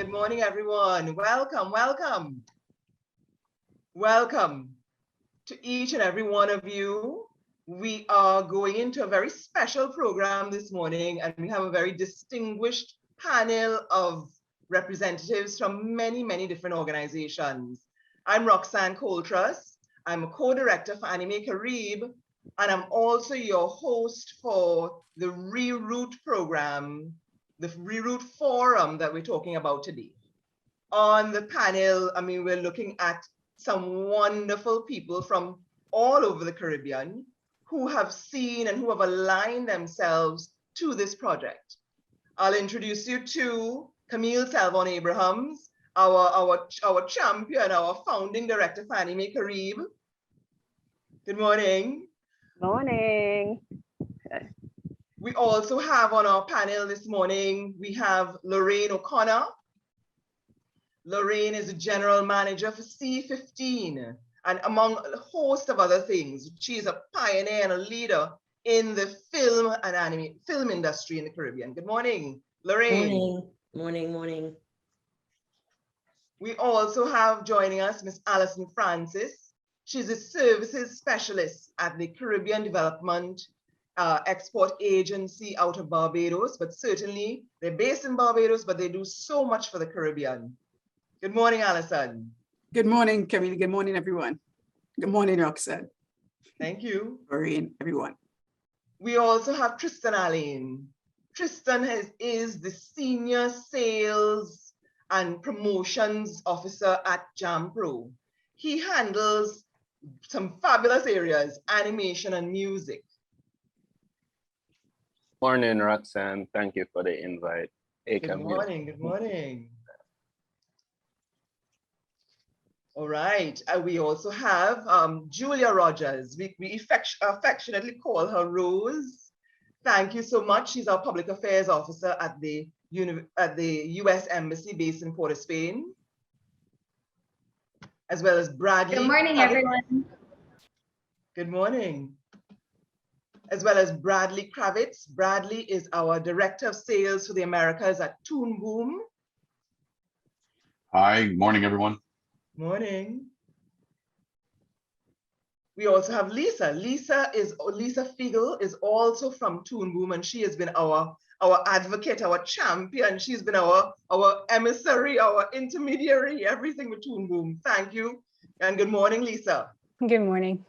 Good morning, everyone. Welcome, welcome. Welcome to each and every one of you. We are going into a very special program this morning, and we have a very distinguished panel of representatives from many, many different organizations. I'm Roxanne Colthrust. I'm a co-director for Animae Caribe, and I'm also your host for the Reroute program, the Reroute forum that we're talking about today. On the panel, we're looking at some wonderful people from all over the Caribbean who have seen and who have aligned themselves to this project. I'll introduce you to Camille Selvon Abrahams, our champion, our founding director for Animae Caribe. Good morning. Morning. We also have on our panel this morning, we have Lorraine O'Connor. Lorraine is a general manager for C15, and among a host of other things, she is a pioneer and a leader in the film and film industry in the Caribbean. Good morning, Lorraine. Morning, morning, morning. We also have joining us Miss Allison Francis. She's a services specialist at the Caribbean Development Export Agency out of Barbados, but certainly they're based in Barbados, but they do so much for the Caribbean. Good morning, Allison. Good morning, Camille. Good morning, everyone. Good morning, Roxanne. Thank you. Lorraine, everyone. We also have Tristan Alleyne. Tristan is the Senior Sales and Promotions Officer at JAMPRO. He handles some fabulous areas, animation and music. Morning, Roxanne. Thank you for the invite. Hey, Good Camille. morning, good morning. All right, we also have Julia Rodges. We affectionately call her Rose. Thank you so much. She's our Public Affairs Officer at the US Embassy based in Port of Spain. As well as Bradley. Good morning, everyone. Good morning. As well as Bradley Kravitz. Bradley is our Director of Sales for the Americas at Toon Boom. Hi, good morning, everyone. Morning. We also have Lisa. Lisa Fiegel is also from Toon Boom, and she has been our advocate, our champion. She's been our emissary, our intermediary, everything with Toon Boom. Thank you. And good morning, Lisa. Good morning.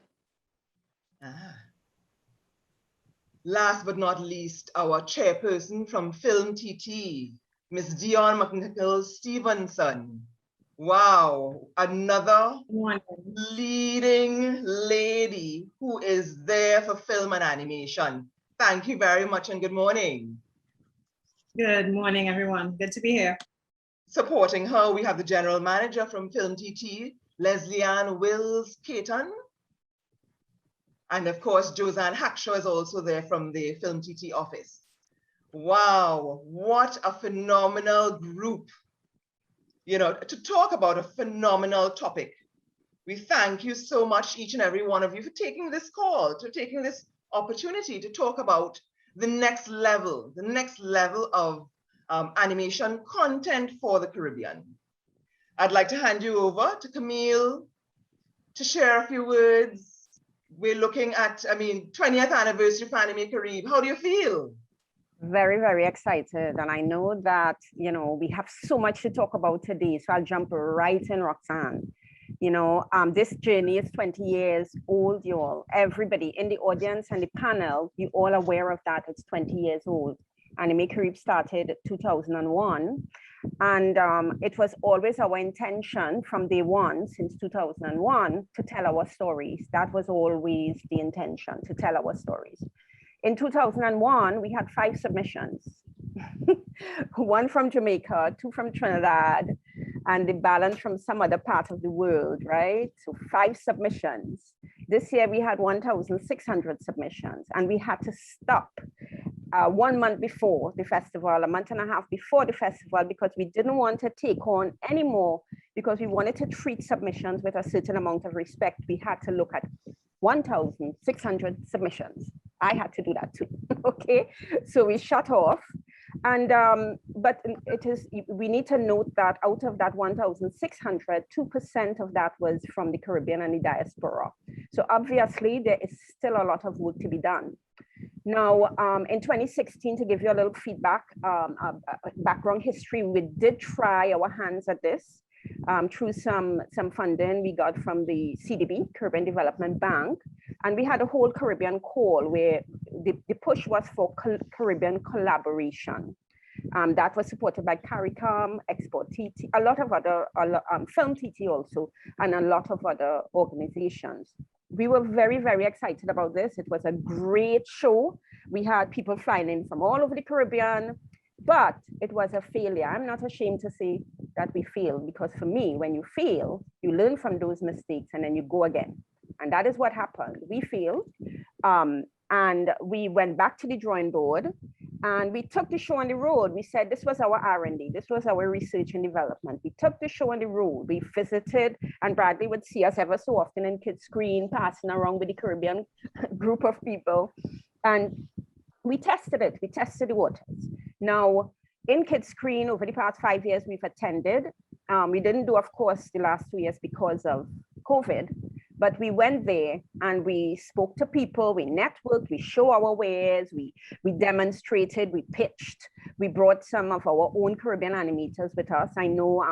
Last but not least, our chairperson from FilmTT, Miss Dionne Stephenson. Wow, another leading lady who is there for film and animation. Thank you very much and good morning. Good morning, everyone. Good to be here. Supporting her, we have the general manager from FilmTT, Leslie-Ann Wills-Caton. And of course, Josanne Hackshaw is also there from the FilmTT office. Wow, what a phenomenal group. You know, to talk about a phenomenal topic. We thank you so much, each and every one of you, for taking this call, to taking this opportunity to talk about the next level of animation content for the Caribbean. I'd like to hand you over to Camille to share a few words. We're looking at, 20th anniversary for Animae Caribe. How do you feel? Very, very excited. And I know that, we have so much to talk about today. So I'll jump right in, Roxanne. This journey is 20 years old, you all. Everybody in the audience and the panel, you all aware of that. It's 20 years old. Animae Caribe started 2001. And it was always our intention from day one, since 2001, to tell our stories. That was always the intention, to tell our stories. In 2001, we had 5 submissions, 1 from Jamaica, 2 from Trinidad, and the balance from some other part of the world, right? So 5 submissions. This year we had 1,600 submissions, and we had to stop 1 month before the festival, a month and a half before the festival, because we didn't want to take on any more, because we wanted to treat submissions with a certain amount of respect. We had to look at 1,600 submissions. I had to do that too, okay? So we shut off And but it is, we need to note that out of that 1,600, 2% of that was from the Caribbean and the diaspora. So obviously there is still a lot of work to be done. Now, in 2016, to give you a little feedback, background history, we did try our hands at this through some funding we got from the CDB, Caribbean Development Bank. And we had a whole Caribbean call where the push was for Caribbean collaboration. That was supported by CARICOM, Export TT, a lot of other, FilmTT also, and a lot of other organizations. We were very, very excited about this. It was a great show. We had people flying in from all over the Caribbean, but it was a failure. I'm not ashamed to say that we failed, because for me, when you fail, you learn from those mistakes and then you go again. And that is what happened. We failed, and we went back to the drawing board, and we took the show on the road. We said this was our R&D, this was our research and development. We took the show on the road. We visited, and Bradley would see us ever so often in Kids Screen, passing around with the Caribbean group of people. And we tested it, we tested the waters. Now, in Kids Screen, over the past 5 years, we've attended. We didn't do, of course, the last 2 years because of COVID, but we went there and we spoke to people, we networked, we show our wares, we demonstrated, we pitched, we brought some of our own Caribbean animators with us. I know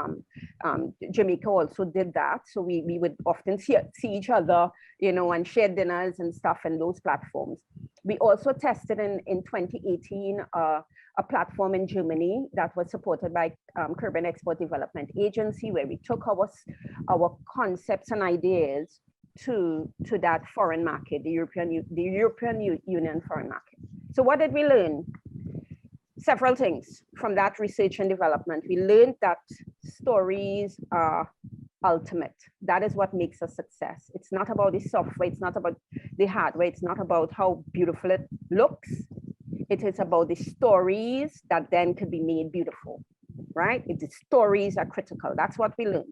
Jamaica also did that. So we would often see each other, you know, and share dinners and stuff in those platforms. We also tested in 2018 a platform in Germany that was supported by Caribbean Export Development Agency, where we took our concepts and ideas to that foreign market, the European Union foreign market. So what did we learn? Several things from that research and development. We learned that stories are ultimate. That is what makes a success. It's not about the software, it's not about the hardware, it's not about how beautiful it looks. It is about the stories that then could be made beautiful, right? The stories are critical. That's what we learned.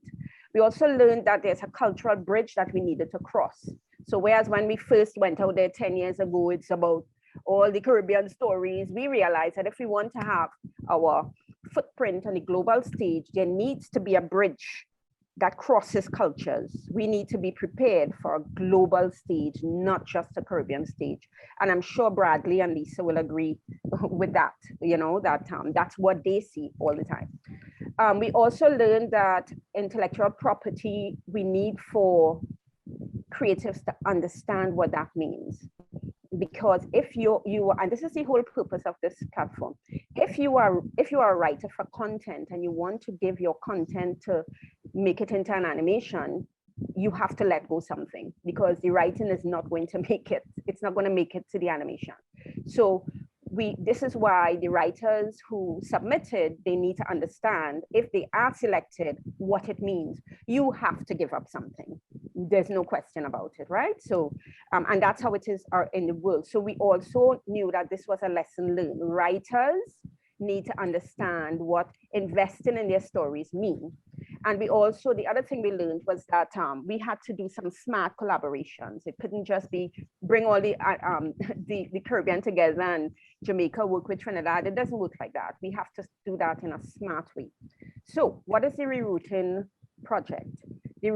We also learned that there's a cultural bridge that we needed to cross. So whereas when we first went out there 10 years ago, it's about all the Caribbean stories, we realized that if we want to have our footprint on the global stage, there needs to be a bridge that crosses cultures. We need to be prepared for a global stage, not just a Caribbean stage. And I'm sure Bradley and Lisa will agree with that, you know, that that's what they see all the time. We also learned that intellectual property, we need for creatives to understand what that means. Because if you are, and this is the whole purpose of this platform, if you are a writer for content and you want to give your content to make it into an animation, you have to let go something, because the writing is not going to make it. It's not going to make it to the animation. So this is why the writers who submitted, they need to understand, if they are selected, what it means. You have to give up something. There's no question about it, right? So, and that's how it is in the world. So we also knew that this was a lesson learned. Writers need to understand what investing in their stories mean. And we also, the other thing we learned was that we had to do some smart collaborations. It couldn't just be bring all the Caribbean together and Jamaica work with Trinidad. It doesn't work like that. We have to do that in a smart way. So what is the rerouting project? The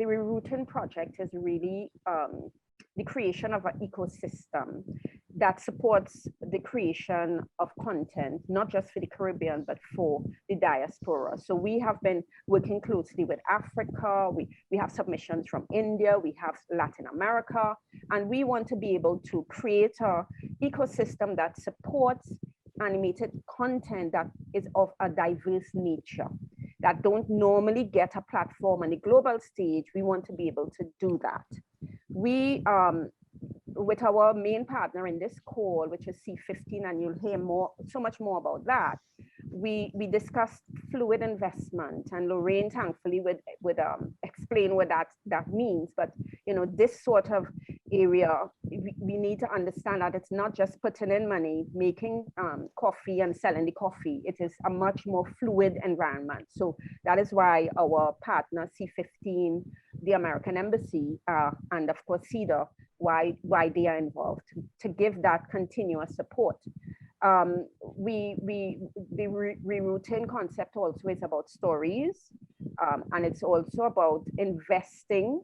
rerouting project is really the creation of an ecosystem that supports the creation of content, not just for the Caribbean, but for the diaspora. So we have been working closely with Africa. We have submissions from India, we have Latin America, and we want to be able to create an ecosystem that supports animated content that is of a diverse nature, that don't normally get a platform on the global stage. We want to be able to do that. We, with our main partner in this call, which is C15, and you'll hear so much more about that, we discussed fluid investment, and Lorraine thankfully would explain what that means. But you know, this sort of area, we need to understand that it's not just putting in money, making coffee and selling the coffee. It is a much more fluid environment. So that is why our partner C15, the American Embassy, and of course CEDAR, why they are involved, to give that continuous support. The rerouting concept also is about stories, and it's also about investing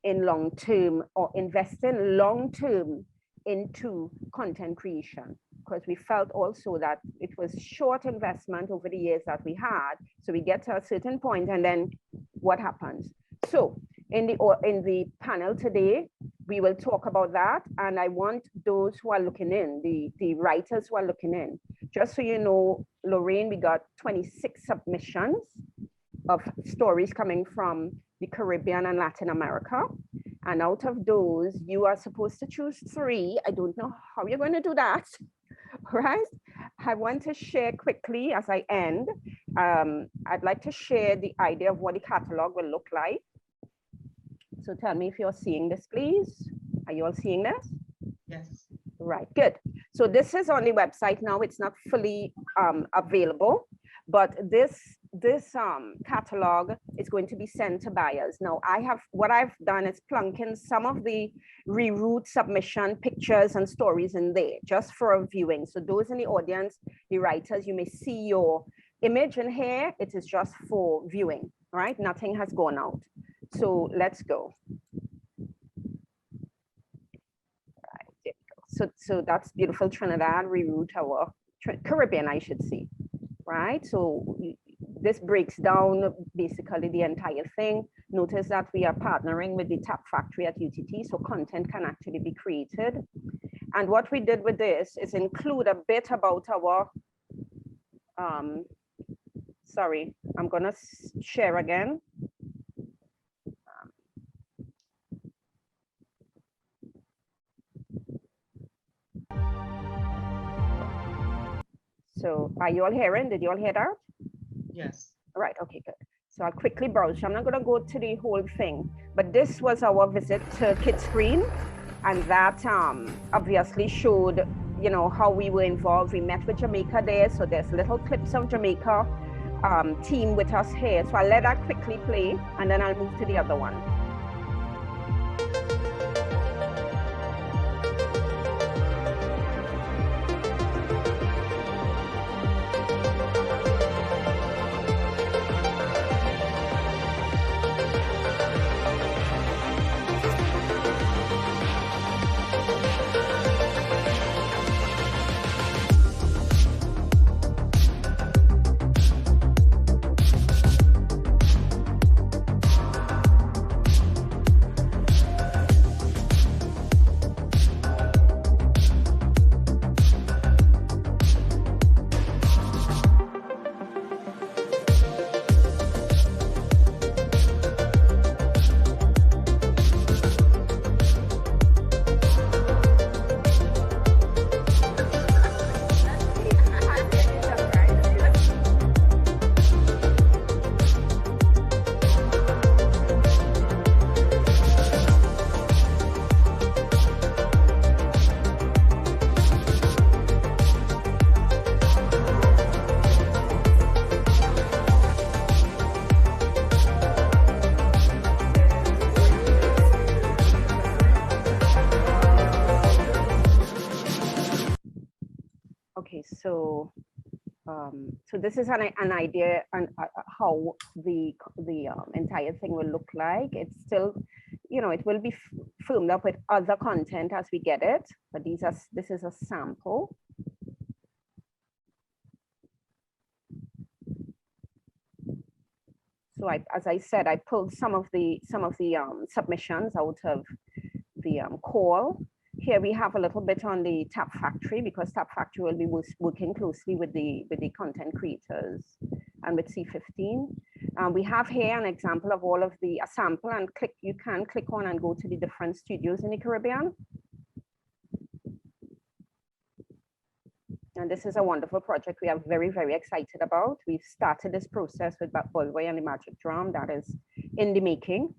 in long-term or investing long-term into content creation, because we felt also that it was short investment over the years that we had. So we get to a certain point and then what happens? So in the panel today, we will talk about that. And I want those who are looking in, the writers who are looking in, just so you know, Lorraine, we got 26 submissions of stories coming from the Caribbean and Latin America. And out of those, you are supposed to choose 3. I don't know how you're going to do that, right? I want to share quickly as I end. I'd like to share the idea of what the catalog will look like. So tell me if you're seeing this, please. Are you all seeing this? Yes. Right, good. So this is on the website now. It's not fully available, but this catalog is going to be sent to buyers. Now, what I've done is plunk in some of the reroute submission pictures and stories in there just for a viewing. So those in the audience, the writers, you may see your image in here. It is just for viewing, right? Nothing has gone out. So let's go. Right, there we go. So that's beautiful Trinidad reroute our Caribbean, I should say, right? So this breaks down basically the entire thing. Notice that we are partnering with the Tap Factory at UTT, so content can actually be created. And what we did with this is include a bit about our, sorry, I'm gonna share again. So are you all hearing? Did you all hear that? Yes. Right, okay, good. So I'll quickly browse. I'm not gonna go to the whole thing, but this was our visit to Kids Screen, and that obviously showed, you know, how we were involved. We met with Jamaica there, so there's little clips of Jamaica team with us here. So I'll let that quickly play, and then I'll move to the other one. So this is an idea on how the entire thing will look like. It's still, you know, it will be filmed up with other content as we get it, but this is a sample. So as I said, I pulled some of the submissions out of the call. Here we have a little bit on the Tap Factory, because Tap Factory will be working closely with the content creators and with C15. We have here an example of all of a sample, and you can click on and go to the different studios in the Caribbean. And this is a wonderful project we are very, very excited about. We've started this process with Boy Boy and the Magic Drum that is in the making.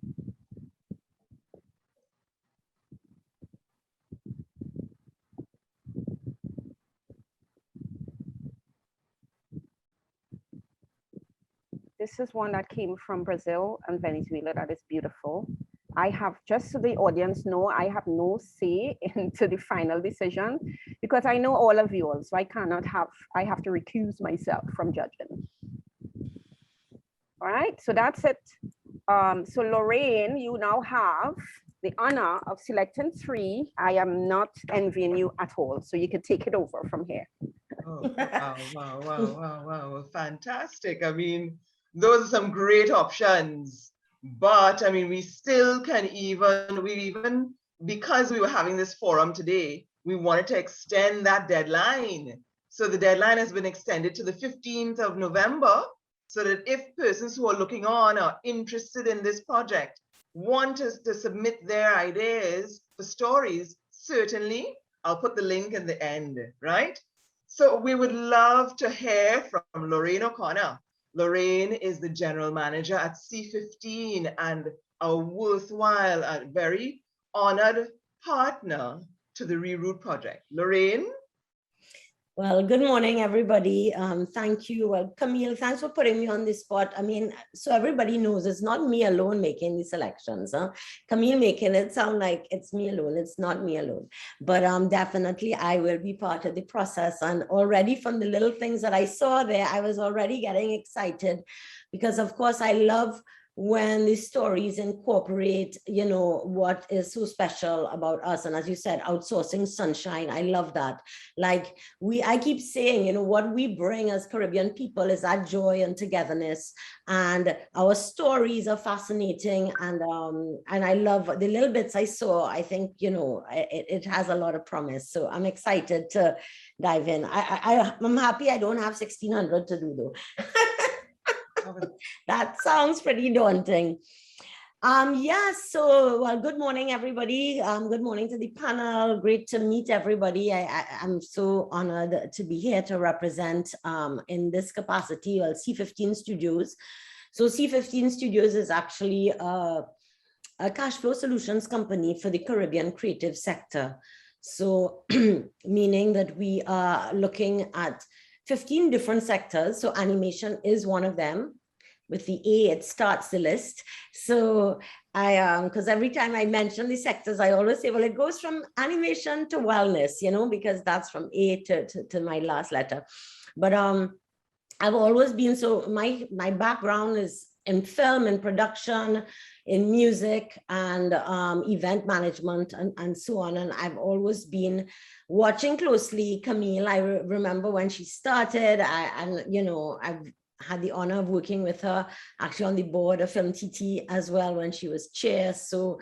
This is one that came from Brazil and Venezuela that is beautiful. I have, just so the audience know, I have no say into the final decision because I know all of you all, so I have to recuse myself from judging. All right, so that's it. So Lorraine, you now have the honor of selecting 3. I am not envying you at all, so you can take it over from here. Oh, wow, fantastic. I mean, those are some great options. But I mean, we still can because we were having this forum today, we wanted to extend that deadline. So the deadline has been extended to the 15th of November, so that if persons who are looking on are interested in this project, want us to submit their ideas for stories, certainly, I'll put the link in the end, right? So we would love to hear from Lorraine O'Connor. Lorraine is the general manager at C15 and a worthwhile and very honored partner to the Reroute project. Lorraine? Well, good morning, everybody. Thank you. Well, Camille, thanks for putting me on the spot. I mean, so everybody knows it's not me alone making the selections. Camille making it sound like it's me alone. It's not me alone. But definitely I will be part of the process. And already from the little things that I saw there, I was already getting excited because, of course, I love when the stories incorporate, you know, what is so special about us. And as you said, outsourcing sunshine, I love that. Like I keep saying, you know, what we bring as Caribbean people is that joy and togetherness, and our stories are fascinating. And I love the little bits I saw. I think, you know, it has a lot of promise. So I'm excited to dive in. I'm happy I don't have 1,600 to do though. That sounds pretty daunting. So, well, good morning, everybody. Good morning to the panel. Great to meet everybody. I'm so honored to be here to represent in this capacity, well, C15 Studios. So C15 Studios is actually a cash flow solutions company for the Caribbean creative sector. So meaning that we are looking at 15 different sectors. So animation is one of them. With the A, it starts the list. So because every time I mention the sectors, I always say, well, it goes from animation to wellness, you know, because that's from A to my last letter. But I've always been, so my background is in film and production, in music and event management and so on. And I've always been watching closely Camille. I remember when she started, you know, I've had the honor of working with her actually on the board of FilmTT as well when she was chair. So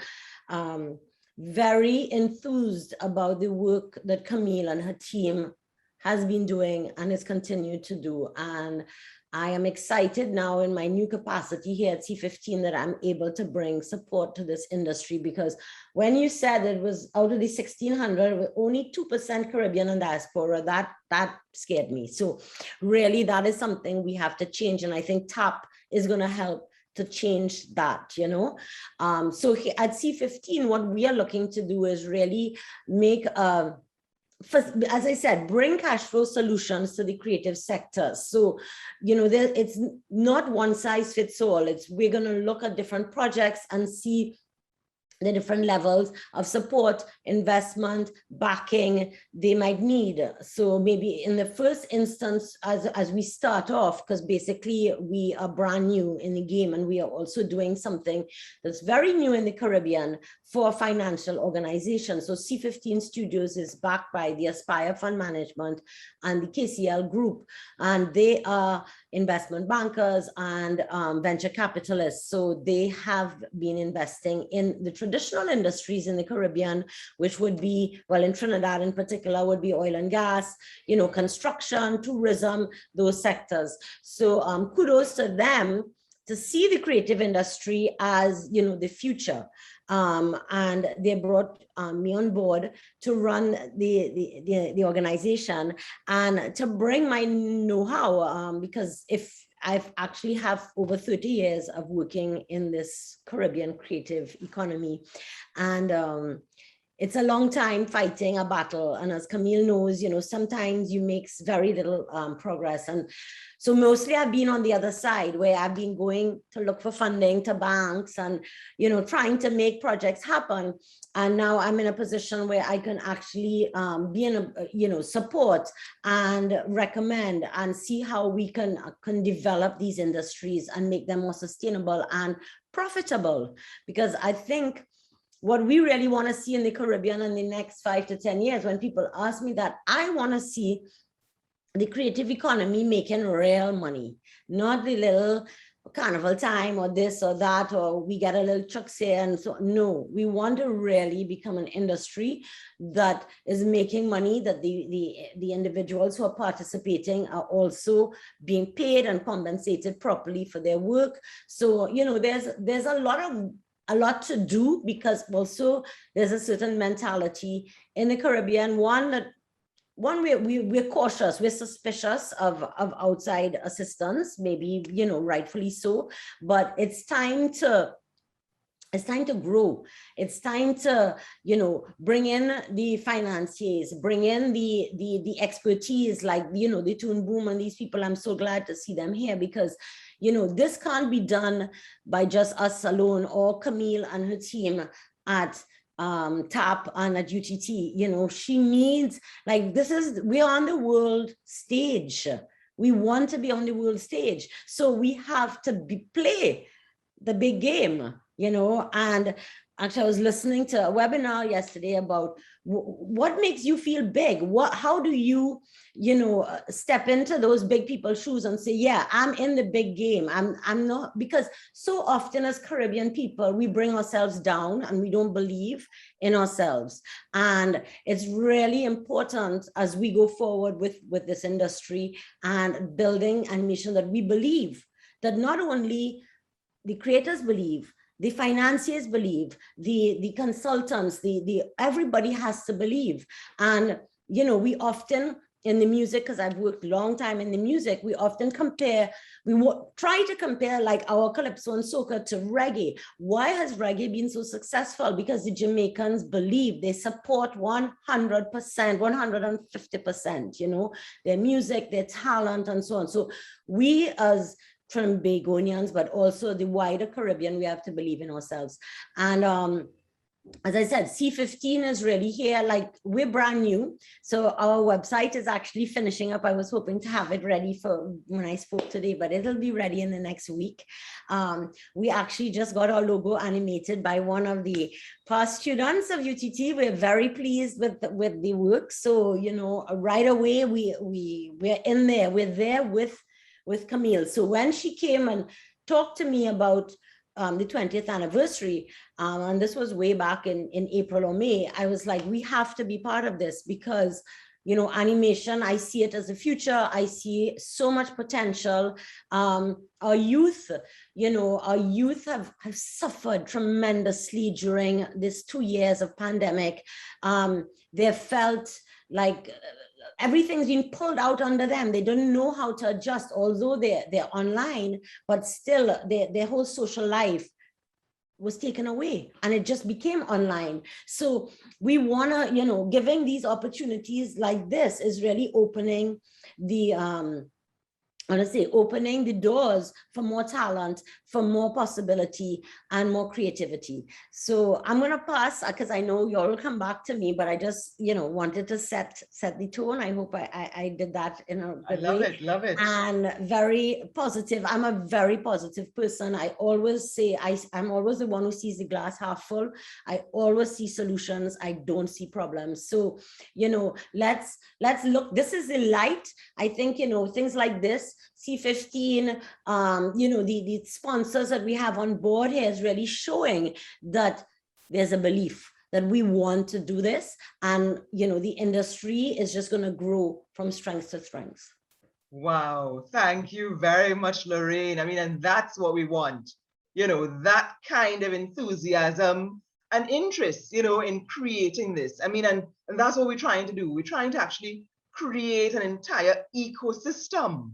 very enthused about the work that Camille and her team has been doing and is continued to do. And I am excited now in my new capacity here at C15 that I'm able to bring support to this industry, because when you said it was out of the 1,600, only 2% Caribbean and diaspora, that scared me. So really that is something we have to change. And I think TAP is going to help to change that, you know. So at C15, what we are looking to do is really make first, as I said, bring cash flow solutions to the creative sector. So, you know, it's not one size fits all. We're going to look at different projects and see the different levels of support, investment, backing they might need. So maybe in the first instance, as we start off, because basically we are brand new in the game and we are also doing something that's very new in the Caribbean for financial organizations. So C15 Studios is backed by the Aspire Fund Management and the KCL Group, and they are investment bankers and venture capitalists. So they have been investing in the traditional industries in the Caribbean, which would be, well, in Trinidad in particular, would be oil and gas, you know, construction, tourism, those sectors. So kudos to them to see the creative industry as, you know, the future. And they brought me on board to run the organization and to bring my know-how, because I've actually have over 30 years of working in this Caribbean creative economy. And it's a long time fighting a battle. And as Camille knows, you know, sometimes you make very little progress. And so mostly I've been on the other side where I've been going to look for funding to banks and, you know, trying to make projects happen. And now I'm in a position where I can actually be in a, you know, support and recommend and see how we can develop these industries and make them more sustainable and profitable. Because I think what we really want to see in the Caribbean in the next 5 to 10 years, when people ask me that, I want to see the creative economy making real money, not the little carnival time or this or that, or we get a little chucks here and so. No, we want to really become an industry that is making money, that the individuals who are participating are also being paid and compensated properly for their work. So, you know, there's a lot to do, because also there's a certain mentality in the Caribbean, we're cautious, we're suspicious of outside assistance, maybe, you know, rightfully so, but it's time to grow. It's time to, you know, bring in the financiers, bring in the expertise, like, you know, the Toon Boom and these people. I'm so glad to see them here, because, you know, this can't be done by just us alone or Camille and her team at TAP and at UTT. You know, she needs, like, we're on the world stage. We want to be on the world stage. So we have to play the big game, you know. And actually I was listening to a webinar yesterday about what makes you feel big. How do you, you know, step into those big people's shoes and say, yeah, I'm in the big game. I'm not, because so often as Caribbean people, we bring ourselves down and we don't believe in ourselves. And it's really important as we go forward with this industry and building animation, that we believe that not only the creators believe, the financiers believe, the consultants, everybody has to believe. And, you know, we often in the music, because I've worked a long time in the music, we often try to compare like our calypso and soca to reggae. Why has reggae been so successful? Because the Jamaicans believe, they support 100%, 150%, you know, their music, their talent, and so on. So we as Trinbagonians, but also the wider Caribbean, we have to believe in ourselves. And as I said, C15 is really here, like we're brand new. So our website is actually finishing up. I was hoping to have it ready for when I spoke today, but it'll be ready in the next week. We actually just got our logo animated by one of the past students of UTT. We're very pleased with the work. So, you know, right away, we're in there. We're there with Camille. So when she came and talked to me about the 20th anniversary, and this was way back in April or May, I was like, we have to be part of this, because, you know, animation, I see it as a future. I see so much potential. Our youth, you know, have suffered tremendously during this 2 years of pandemic. They felt like everything's been pulled out under them. They don't know how to adjust, although they're online, but still their whole social life was taken away and it just became online. So we wanna, you know, giving these opportunities like this is really opening the, opening the doors for more talent, for more possibility and more creativity. So I'm going to pass, because I know you all will come back to me, but I just, you know, wanted to set the tone. I hope I did that in a good way. Love it. And very positive. I'm a very positive person. I always say, I'm always the one who sees the glass half full. I always see solutions. I don't see problems. So, you know, let's look, this is the light. I think, you know, things like this, C15, you know, the sponsors that we have on board here is really showing that there's a belief that we want to do this. And, you know, the industry is just going to grow from strength to strength. Wow, thank you very much, Lorraine. I mean, and that's what we want, you know, that kind of enthusiasm and interest, you know, in creating this. I mean, and that's what we're trying to do. We're trying to actually create an entire ecosystem.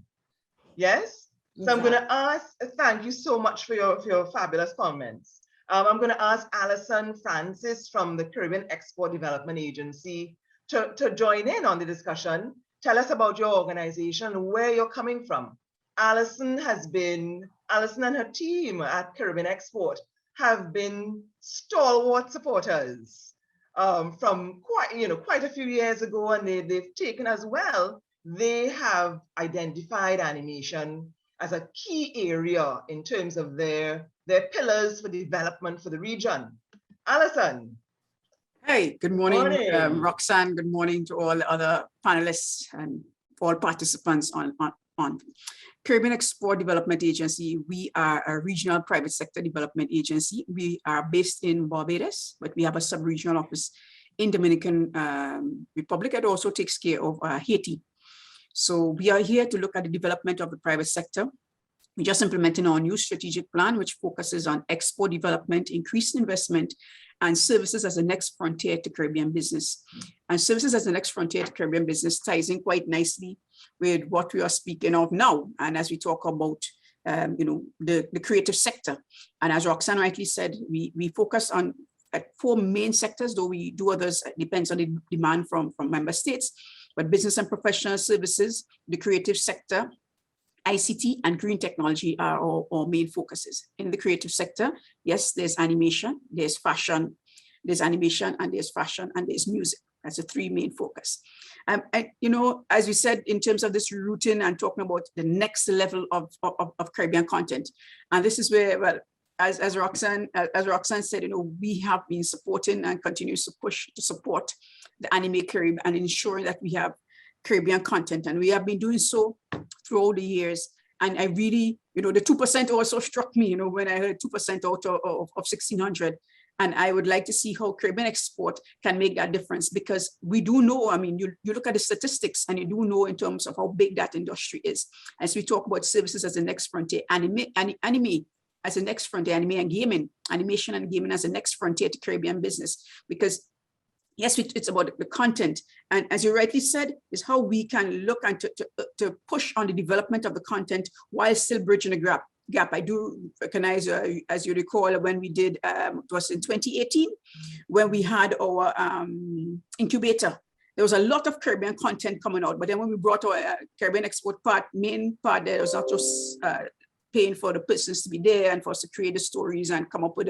Yes? So I'm going to ask, thank you so much for your fabulous comments. I'm going to ask Allison Francis from the Caribbean Export Development Agency to join in on the discussion. Tell us about your organization, where you're coming from. Allison and her team at Caribbean Export have been stalwart supporters from quite a few years ago, and they've taken as well. They have identified animation as a key area in terms of their pillars for development for the region. Allison. Hey, good morning, Morning. Roxanne. Good morning to all the other panelists and all participants on Caribbean Export Development Agency. We are a regional private sector development agency. We are based in Barbados, but we have a sub-regional office in Dominican Republic. It also takes care of Haiti. So we are here to look at the development of the private sector. We're just implementing our new strategic plan, which focuses on export development, increased investment, and services as the next frontier to Caribbean business. And services as the next frontier to Caribbean business ties in quite nicely with what we are speaking of now. And as we talk about, the creative sector. And as Roxanne rightly said, we focus on at 4 main sectors, though we do others, depends on the demand from member states. But business and professional services, the creative sector, ICT and green technology are our main focuses. In the creative sector, yes, there's animation, there's fashion, there's animation, and there's fashion, and there's music. That's the 3 main focus. And as we said, in terms of this routine and talking about the next level of Caribbean content, and this is where, well, as Roxanne said, we have been supporting and continue to push to support the Animae Caribe and ensuring that we have Caribbean content, and we have been doing so throughout the years. And I really, the 2% also struck me, when I heard 2% out of 1,600. And I would like to see how Caribbean Export can make that difference, because we do know, you look at the statistics and you do know in terms of how big that industry is. As we talk about services as the next frontier, anime as the next frontier, anime and gaming, animation and gaming as the next frontier to Caribbean business, because yes, it's about the content. And as you rightly said, is how we can look and to push on the development of the content while still bridging the gap. I do recognize, as you recall, when we did, it was in 2018, when we had our incubator. There was a lot of Caribbean content coming out, but then when we brought our Caribbean Export main part there, was not just paying for the persons to be there and for us to create the stories and come up with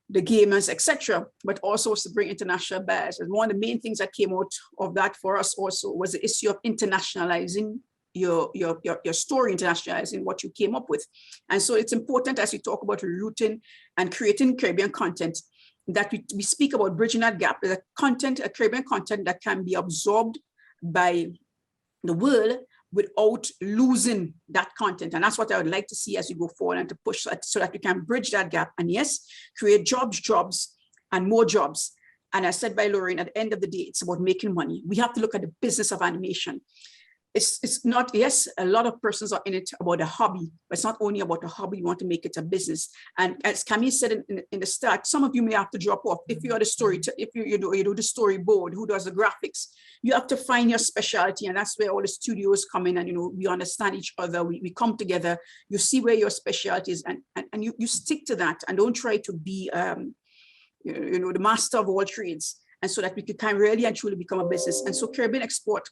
the gamers, etc., but also to bring international buyers. And one of the main things that came out of that for us also was the issue of internationalizing your story, internationalizing what you came up with. And so it's important, as we talk about rooting and creating Caribbean content, that we speak about bridging that gap. There's a Caribbean content that can be absorbed by the world without losing that content. And that's what I would like to see as we go forward and to push so that we can bridge that gap. And yes, create jobs, and more jobs. And as said by Lorraine, at the end of the day, it's about making money. We have to look at the business of animation. It's not, yes, a lot of persons are in it about a hobby, but it's not only about a hobby, you want to make it a business. And as Camille said in the start, some of you may have to drop off. If you are the if you do the storyboard, who does the graphics, you have to find your specialty. And that's where all the studios come in, and we understand each other, we come together, you see where your specialty is, and you stick to that, and don't try to be the master of all trades, and so that we can really and truly become a business. And so Caribbean Export,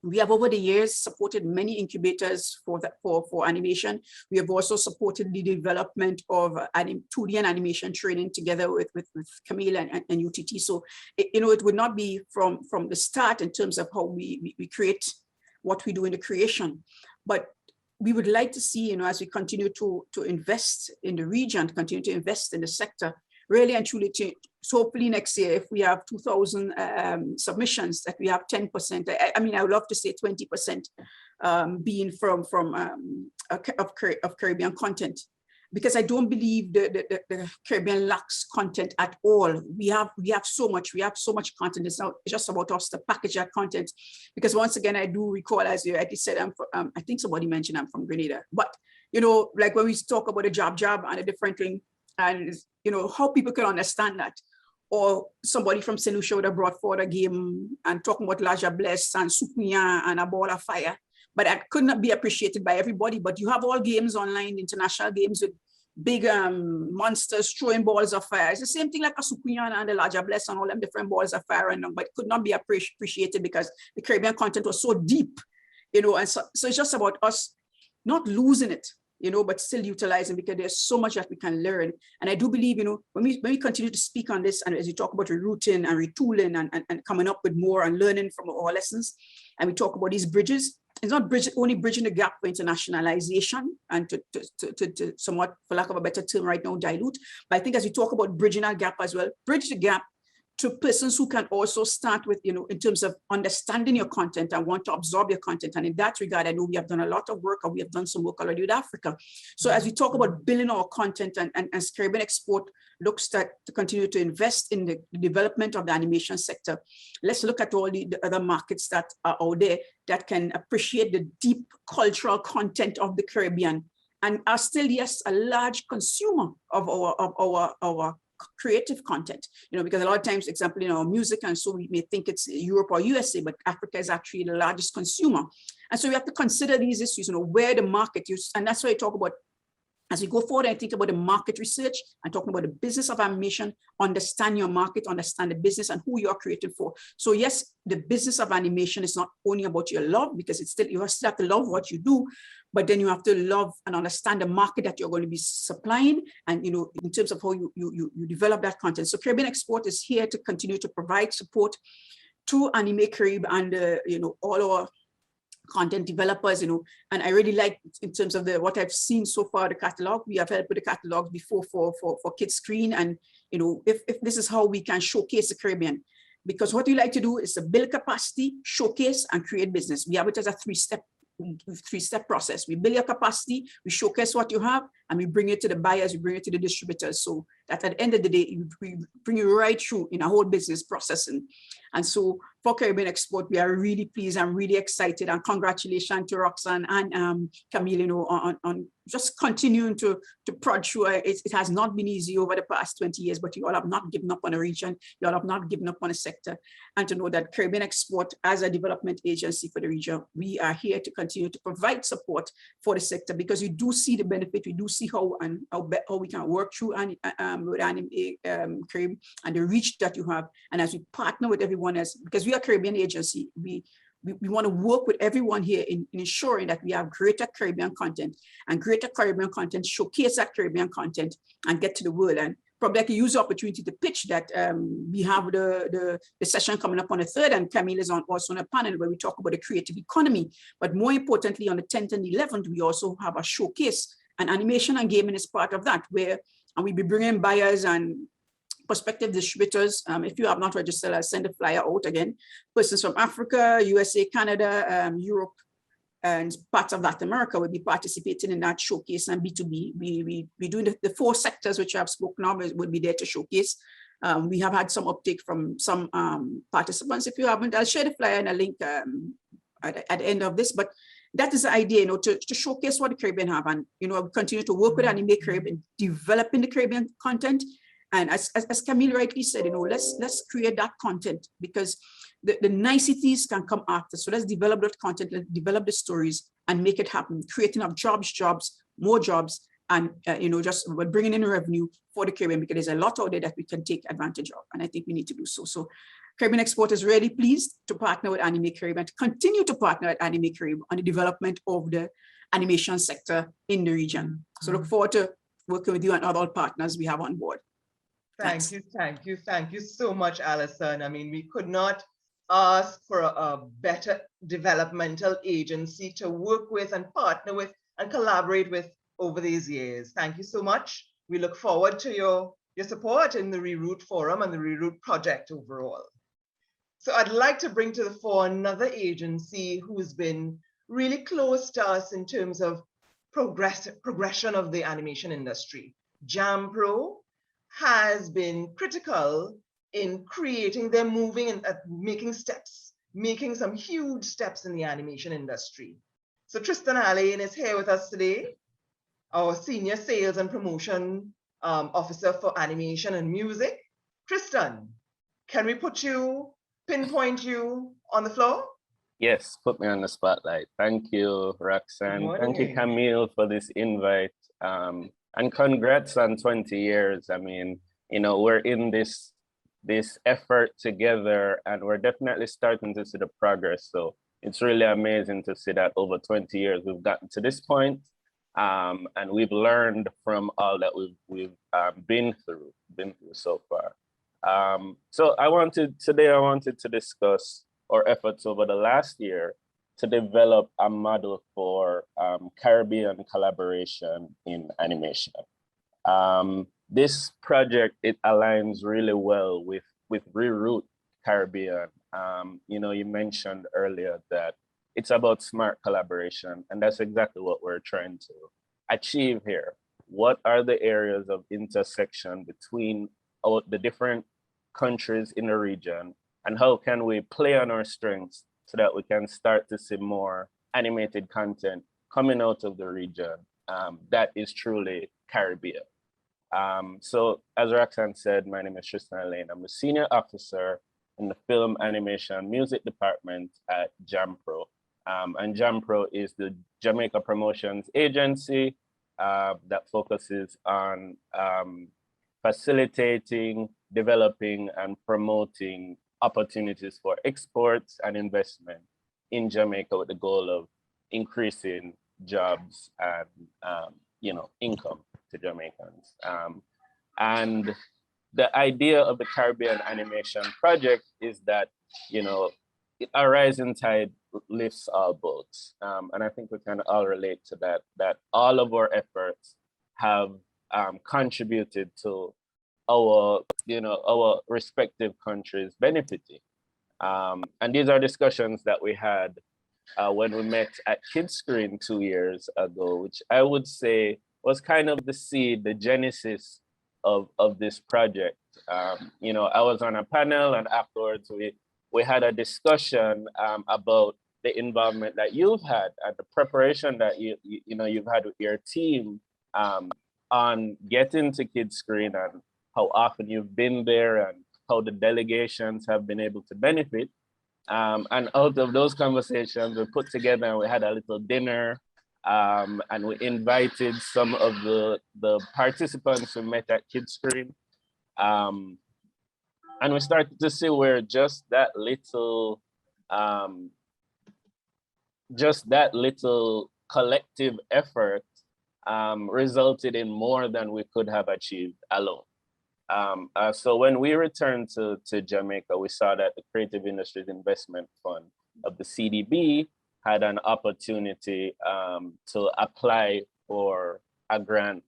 we have over the years supported many incubators for animation. We have also supported the development of 2D and animation training together with Camille and UTT. So, it would not be from the start in terms of how we create what we do in the creation. But we would like to see, as we continue to invest in the region, continue to invest in the sector, really and truly change. So hopefully next year, if we have 2,000 submissions, that we have 10%. I would love to say 20% being from Caribbean content, because I don't believe the Caribbean lacks content at all. We have so much content. It's not just about us to package that content, because once again, I do recall, as you already said, I'm from, I think somebody mentioned I'm from Grenada, but like when we talk about a job and a different thing, and how people can understand that. Or somebody from St. Lucia would have brought forward a game and talking about Laja Bless and Supnia and a Ball of Fire, but that could not be appreciated by everybody. But you have all games online, international games with big monsters throwing balls of fire. It's the same thing like a Sukuyan and the larger bless and all them different balls of fire, and but it could not be appreciated because the Caribbean content was so deep, you know, and so it's just about us not losing it, you know, but still utilizing, because there's so much that we can learn. And I do believe, you know, when we continue to speak on this, and as you talk about rerouting and retooling and coming up with more and learning from our lessons, and we talk about these bridges, it's not only bridging the gap for internationalization and to somewhat, for lack of a better term right now, dilute, but I think as we talk about bridging that gap as well, bridge the gap to persons who can also start with, you know, in terms of understanding your content and want to absorb your content. And in that regard, I know we have done a lot of work, or we have done some work already with Africa. So as we talk about building our content and Caribbean Export looks to continue to invest in the development of the animation sector, let's look at all the other markets that are out there that can appreciate the deep cultural content of the Caribbean and are still, yes, a large consumer of our creative content, you know, because a lot of times, example, you know, music, and so we may think it's Europe or USA, but Africa is actually the largest consumer. And so we have to consider these issues, you know, where the market is, and that's why I talk about, as we go forward, I think about the market research and talking about the business of animation, understand your market, understand the business and who you're creating for. So yes, the business of animation is not only about your love, because it's still, you still have to love what you do, but then you have to love and understand the market that you're going to be supplying, and, you know, in terms of how you develop that content. So Caribbean Export is here to continue to provide support to Animae Caribe and, you know, all our content developers, you know, and I really like, in terms of what I've seen so far, the catalog, we have helped with the catalogs before for Kids Screen, and, you know, if this is how we can showcase the Caribbean, because what we like to do is to build capacity, showcase, and create business. We have it as a three-step process. We build your capacity, we showcase what you have, and we bring it to the buyers, we bring it to the distributors, so that at the end of the day, we bring you right through in a whole business processing. And so for Caribbean Export, we are really pleased and really excited, and congratulations to Roxanne and Camille, you know, on just continuing to prod through. It has not been easy over the past 20 years, but you all have not given up on a region, you all have not given up on a sector, and to know that Caribbean Export, as a development agency for the region, we are here to continue to provide support for the sector, because you do see the benefit, we do see how we can work through with Animae Caribe and the reach that you have, and as we partner with everyone else, because we are a Caribbean agency, we want to work with everyone here in ensuring that we have greater Caribbean content, and greater Caribbean content showcase that Caribbean content and get to the world. And probably I can use the opportunity to pitch that we have the session coming up on the 3rd, and Camille is also on a panel where we talk about the creative economy. But more importantly, on the 10th and 11th, we also have a showcase, and animation and gaming is part of that, where we'll be bringing buyers and prospective distributors. If you have not registered, I'll send a flyer out again. Persons from Africa, USA, Canada, Europe, and parts of Latin America will be participating in that showcase, and B2B. We're doing the 4 sectors which I've spoken of will be there to showcase. We have had some uptake from some participants. If you haven't, I'll share the flyer and a link at the end of this, but that is the idea, you know, to showcase what the Caribbean have, and, you know, continue to work with Animae Caribe in developing the Caribbean content. And as Camille rightly said, you know, let's create that content, because the niceties can come after. So let's develop that content, let's develop the stories and make it happen, creating of jobs, more jobs, and, you know, just we're bringing in revenue for the Caribbean, because there's a lot out there that we can take advantage of. And I think we need to do so. So Caribbean Export is really pleased to partner with Animae Caribe and to continue to partner with Animae Caribe on the development of the animation sector in the region. So look forward to working with you and other partners we have on board. Thank you so much, Allison. I mean, we could not ask for a better developmental agency to work with and partner with and collaborate with over these years. Thank you so much. We look forward to your support in the Reroute Forum and the Reroute project overall. So I'd like to bring to the fore another agency who's been really close to us in terms of progression of the animation industry. JAMPRO has been critical in creating, they're moving and making some huge steps in the animation industry. So Tristan Alleyne is here with us today, our Senior Sales and Promotion Officer for Animation and Music. Tristan, can we pinpoint you on the floor? Yes, put me on the spotlight. Thank you, Roxanne. Thank you, Camille, for this invite. And congrats on 20 years. I mean, you know, we're in this effort together, and we're definitely starting to see the progress. So it's really amazing to see that over 20 years we've gotten to this point, and we've learned from all that we've been through so far. So today I wanted to discuss our efforts over the last year to develop a model for Caribbean collaboration in animation. This project, it aligns really well with Reroute Caribbean. You know, you mentioned earlier that it's about smart collaboration, and that's exactly what we're trying to achieve here. What are the areas of intersection between the different countries in the region, and how can we play on our strengths so that we can start to see more animated content coming out of the region that is truly Caribbean. So as Roxanne said, my name is Tristan Alleyne. I'm a senior officer in the film animation music department at JAMPRO. And JAMPRO is the Jamaica Promotions Agency that focuses on facilitating, developing, and promoting opportunities for exports and investment in Jamaica with the goal of increasing jobs and you know, income to Jamaicans. And the idea of the Caribbean Animation Project is that, you know, a rising tide lifts all boats. And I think we can all relate to that, that all of our efforts have contributed to our, you know, our respective countries benefiting. And these are discussions that we had when we met at Kidscreen 2 years ago, which I would say was kind of the seed, the genesis of this project. You know, I was on a panel, and afterwards we had a discussion about the involvement that you've had and the preparation that you know you've had with your team on getting to Kidscreen, and how often you've been there, and how the delegations have been able to benefit. And out of those conversations, we put together and we had a little dinner, and we invited some of the participants who met at Kidscreen. And we started to see where just that little collective effort resulted in more than we could have achieved alone. So when we returned to Jamaica, we saw that the Creative Industries Investment Fund of the CDB had an opportunity to apply for a grant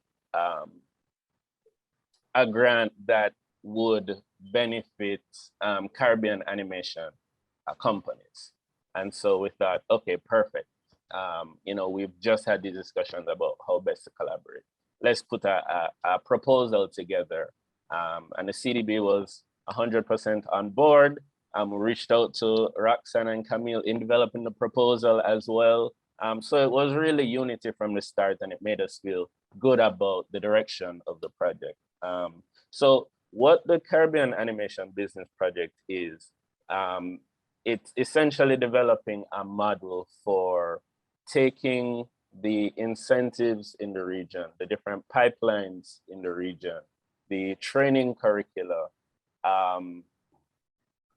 that would benefit Caribbean animation companies. And so we thought, okay, perfect. You know, we've just had these discussions about how best to collaborate. Let's put a proposal together. And the CDB was 100% on board. We reached out to Roxanne and Camille in developing the proposal as well. So it was really unity from the start, and it made us feel good about the direction of the project. So what the Caribbean Animation Business Project is, it's essentially developing a model for taking the incentives in the region, the different pipelines in the region, the training curricula,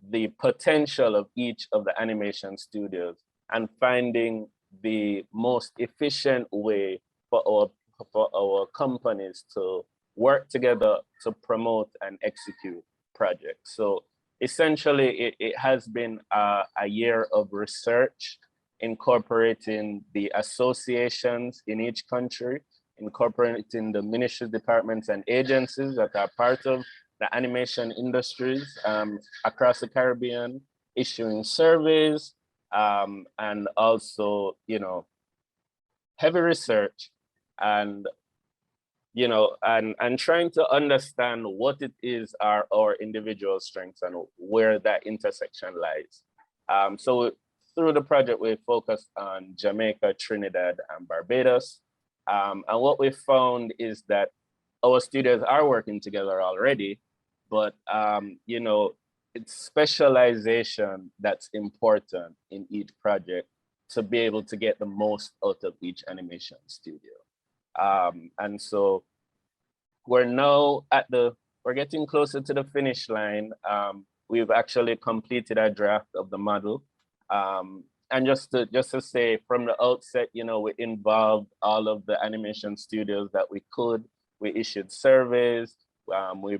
the potential of each of the animation studios, and finding the most efficient way for our companies to work together to promote and execute projects. So essentially, it has been a year of research, incorporating the associations in each country, incorporating the ministries, departments, and agencies that are part of the animation industries across the Caribbean, issuing surveys, and also, you know, heavy research, and you know, and trying to understand what it is are our individual strengths and where that intersection lies. So through the project, we focused on Jamaica, Trinidad, and Barbados. And what we found is that our studios are working together already, but you know, it's specialization that's important in each project to be able to get the most out of each animation studio. And so we're now we're getting closer to the finish line. We've actually completed a draft of the model. And just to say from the outset, you know, we involved all of the animation studios that we could. We issued surveys, we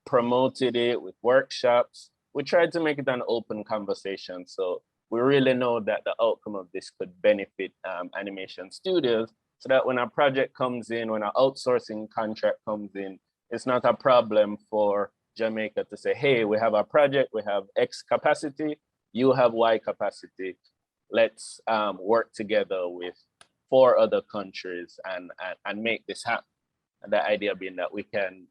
promoted it with workshops. We tried to make it an open conversation. So we really know that the outcome of this could benefit animation studios, so that when a project comes in, when an outsourcing contract comes in, it's not a problem for Jamaica to say, hey, we have a project, we have X capacity, you have Y capacity. Let's work together with 4 other countries and make this happen. And the idea being that we can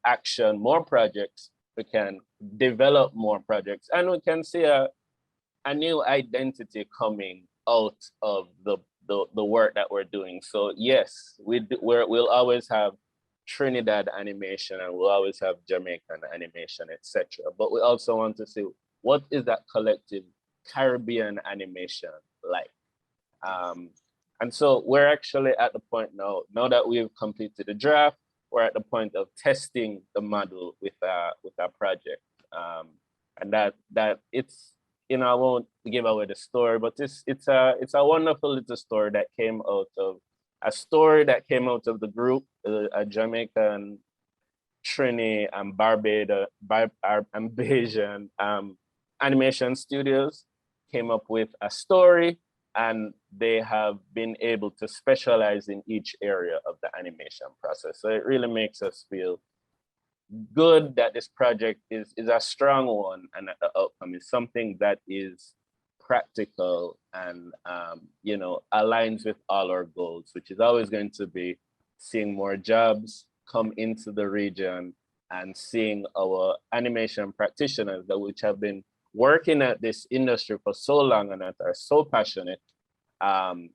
action more projects, we can develop more projects, and we can see a new identity coming out of the work that we're doing. So yes, we'll always have Trinidad animation, and we'll always have Jamaican animation, etc. But we also want to see, what is that collective Caribbean animation like? And so we're actually at the point now that we've completed the draft, we're at the point of testing the model with our project. And that it's, you know, I won't give away the story, but it's a wonderful little story that came out of the group, a Jamaican, Trini, and Barbados, and Bayesian animation studios came up with a story, and they have been able to specialize in each area of the animation process. So it really makes us feel good that this project is a strong one, and that the outcome is something that is practical and you know, aligns with all our goals, which is always going to be seeing more jobs come into the region and seeing our animation practitioners which have been working at this industry for so long and that are so passionate,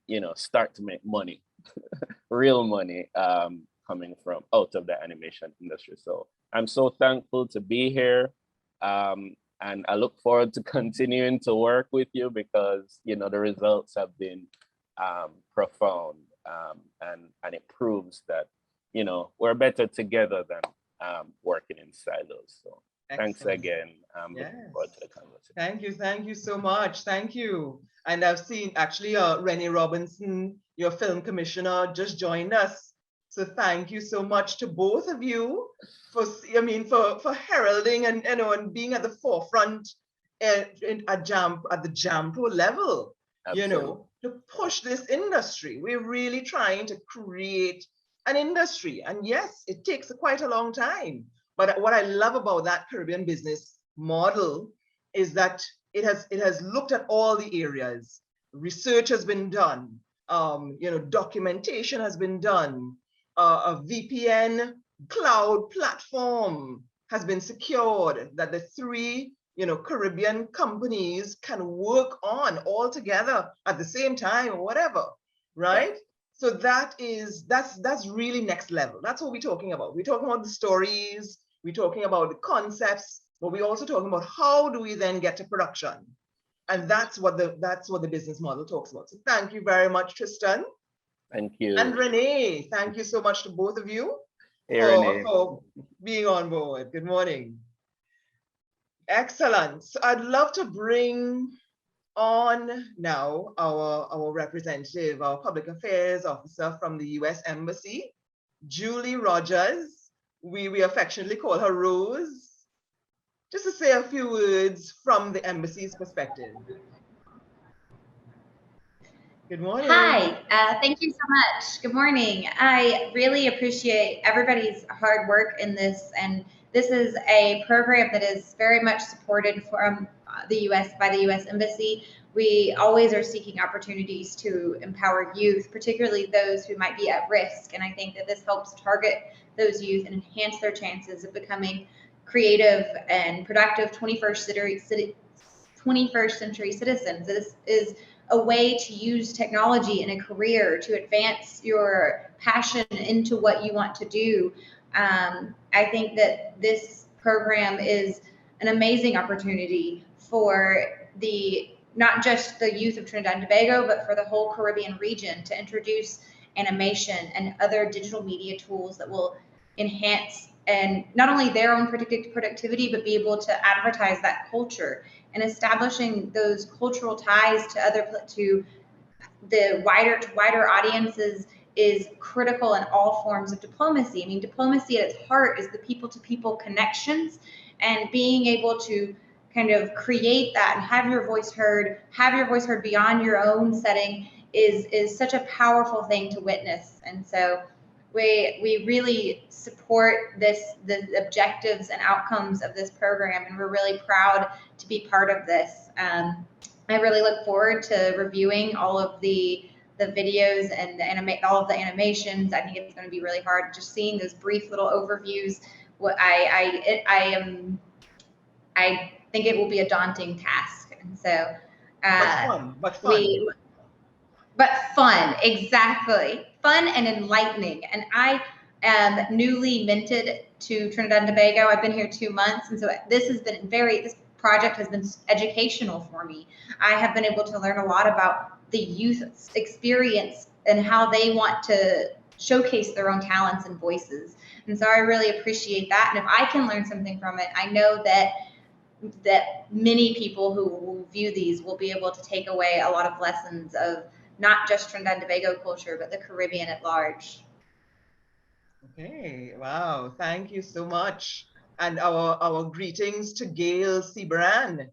you know, start to make money, real money, coming from out of the animation industry. So I'm so thankful to be here. And I look forward to continuing to work with you, because, you know, the results have been profound, and it proves that, you know, we're better together than working in silos. So thanks again. Looking forward to the conversation. Thank you so much. Thank you. And I've seen actually Renee Robinson, your film commissioner, just joined us. So thank you so much to both of you for heralding and, you know, and being at the forefront at the JAMPRO level. Absolutely. You know, to push this industry. We're really trying to create an industry, and yes, it takes quite a long time. But what I love about that Caribbean business model is that it has looked at all the areas. Research has been done. You know, documentation has been done. A VPN cloud platform has been secured that the 3, you know, Caribbean companies can work on all together at the same time or whatever, right? So that's really next level. That's what we're talking about. We're talking about the stories, we're talking about the concepts, but we're also talking about how do we then get to production. And that's what the business model talks about. So thank you very much, Tristan. Thank you. And Renee, thank you so much to both of you for being on board. Good morning. Excellent. So I'd love to bring on now our representative, our public affairs officer from the US Embassy, Julie Rodges. We affectionately call her Rose, just to say a few words from the embassy's perspective. Good morning. Hi, thank you so much. Good morning. I really appreciate everybody's hard work in this, and this is a program that is very much supported from the US by the US Embassy. We always are seeking opportunities to empower youth, particularly those who might be at risk, and I think that this helps target those youth and enhance their chances of becoming creative and productive 21st century citizens. This is a way to use technology in a career to advance your passion into what you want to do. I think that this program is an amazing opportunity for not just the youth of Trinidad and Tobago, but for the whole Caribbean region to introduce animation, and other digital media tools that will enhance and not only their own productivity, but be able to advertise that culture, and establishing those cultural ties to the wider audiences is critical in all forms of diplomacy. I mean, diplomacy at its heart is the people-to-people connections, and being able to kind of create that and have your voice heard beyond your own setting is such a powerful thing to witness. And so we really support the objectives and outcomes of this program, and we're really proud to be part of this. I really look forward to reviewing all of the videos and all of the animations. I think it's going to be really hard just seeing those brief little overviews. What I think it will be a daunting task, and so but fun. But fun, exactly, fun and enlightening. And I am newly minted to Trinidad and Tobago. I've been here 2 months, and so this project has been educational for me. I have been able to learn a lot about the youth experience and how they want to showcase their own talents and voices. And so I really appreciate that. And if I can learn something from it, I know that many people who will view these will be able to take away a lot of lessons of not just Trinidad and Tobago culture, but the Caribbean at large. Okay, wow, thank you so much. And our greetings to Gail Sebran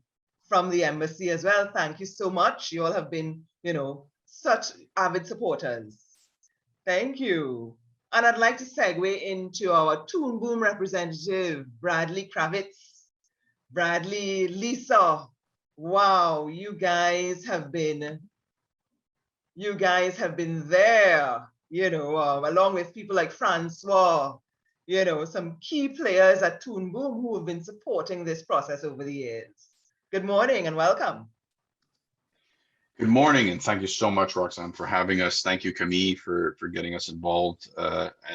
from the embassy as well. Thank you so much. You all have been, such avid supporters. Thank you. And I'd like to segue into our Toon Boom representative, Bradley Kravitz. Bradley, Lisa, wow, you guys have been there, along with people like Francois, some key players at Toon Boom who have been supporting this process over the years. Good morning and welcome. Good morning, and thank you so much, Roxanne, for having us. Thank you, Camille, for getting us involved.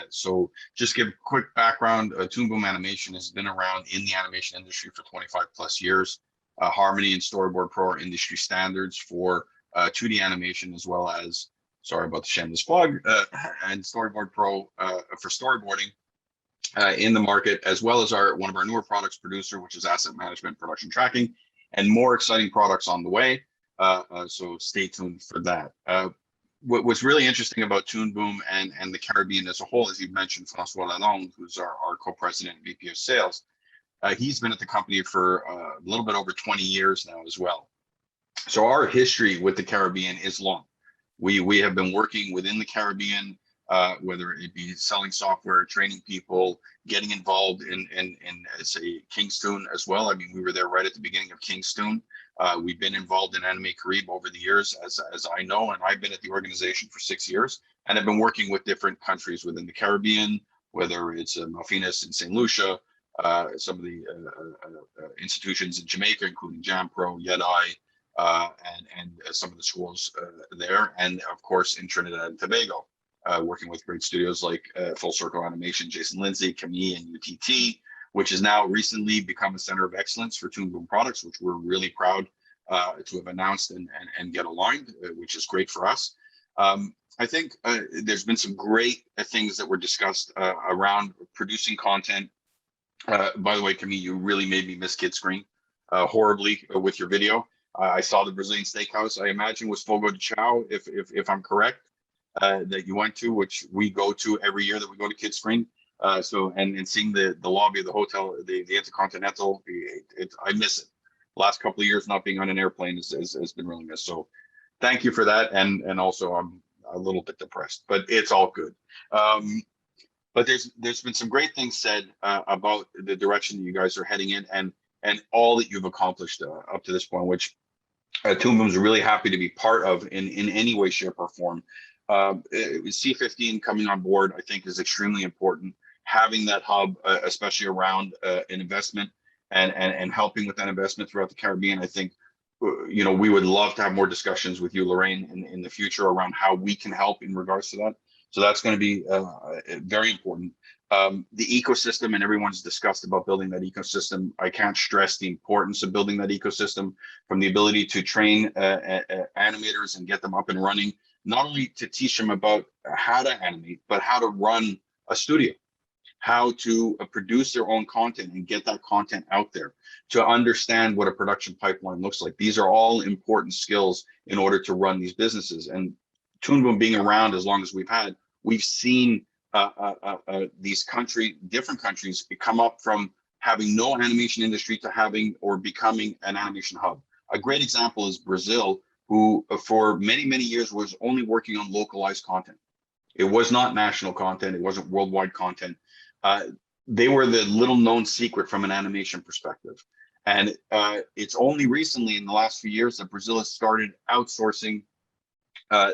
So just give a quick background. Toon Boom Animation has been around in the animation industry for 25+ years. Harmony and Storyboard Pro are industry standards for 2D animation, as well as, sorry about the shameless plug, and Storyboard Pro for storyboarding in the market, as well as one of our newer products, Producer, which is asset management, production tracking, and more exciting products on the way. So stay tuned for that. What's really interesting about Toon Boom and the Caribbean as a whole, as you mentioned, Francois Lalonde, who's our co-president and VP of sales, he's been at the company for a little bit over 20 years now as well. So our history with the Caribbean is long. We have been working within the Caribbean, whether it be selling software, training people, getting involved in say, Kingstoon as well. I mean, we were there right at the beginning of Kingstoon. We've been involved in Animae Caribe over the years, as I know, and I've been at the organization for 6 years, and I've been working with different countries within the Caribbean, whether it's Malvinas and St. Lucia, some of the institutions in Jamaica, including JAMPRO, Yedai, and some of the schools there, and of course in Trinidad and Tobago, working with great studios like Full Circle Animation, Jason Lindsay, Camille, and UTT, which has now recently become a center of excellence for Toon Boom products, which we're really proud to have announced and get aligned, which is great for us. I think there's been some great things that were discussed around producing content. By the way, Camille, you really made me miss Kid Screen horribly with your video. I saw the Brazilian Steakhouse, I imagine was Fogo de Chao, if I'm correct, that you went to, which we go to every year that we go to Kid Screen. So and seeing the lobby of the hotel, the Intercontinental, I miss it. Last couple of years not being on an airplane has been really missed. So thank you for that. And also I'm a little bit depressed, but it's all good. But there's been some great things said about the direction that you guys are heading in and all that you've accomplished up to this point, which Toon Boom is really happy to be part of in any way, shape, or form. C15 coming on board, I think, is extremely important. Having that hub, especially around an investment and helping with that investment throughout the Caribbean, I think, we would love to have more discussions with you, Lorraine, in the future around how we can help in regards to that. So that's going to be very important. The ecosystem, and everyone's discussed about building that ecosystem. I can't stress the importance of building that ecosystem, from the ability to train animators and get them up and running, not only to teach them about how to animate, but how to run a studio, how to produce their own content and get that content out there, to understand what a production pipeline looks like. These are all important skills in order to run these businesses. And Toon Boom being around as long as we've had, we've seen these different countries come up from having no animation industry to having or becoming an animation hub. A great example is Brazil, who for many, many years was only working on localized content. It was not national content. It wasn't worldwide content. They were the little known secret from an animation perspective. And it's only recently in the last few years that Brazil has started outsourcing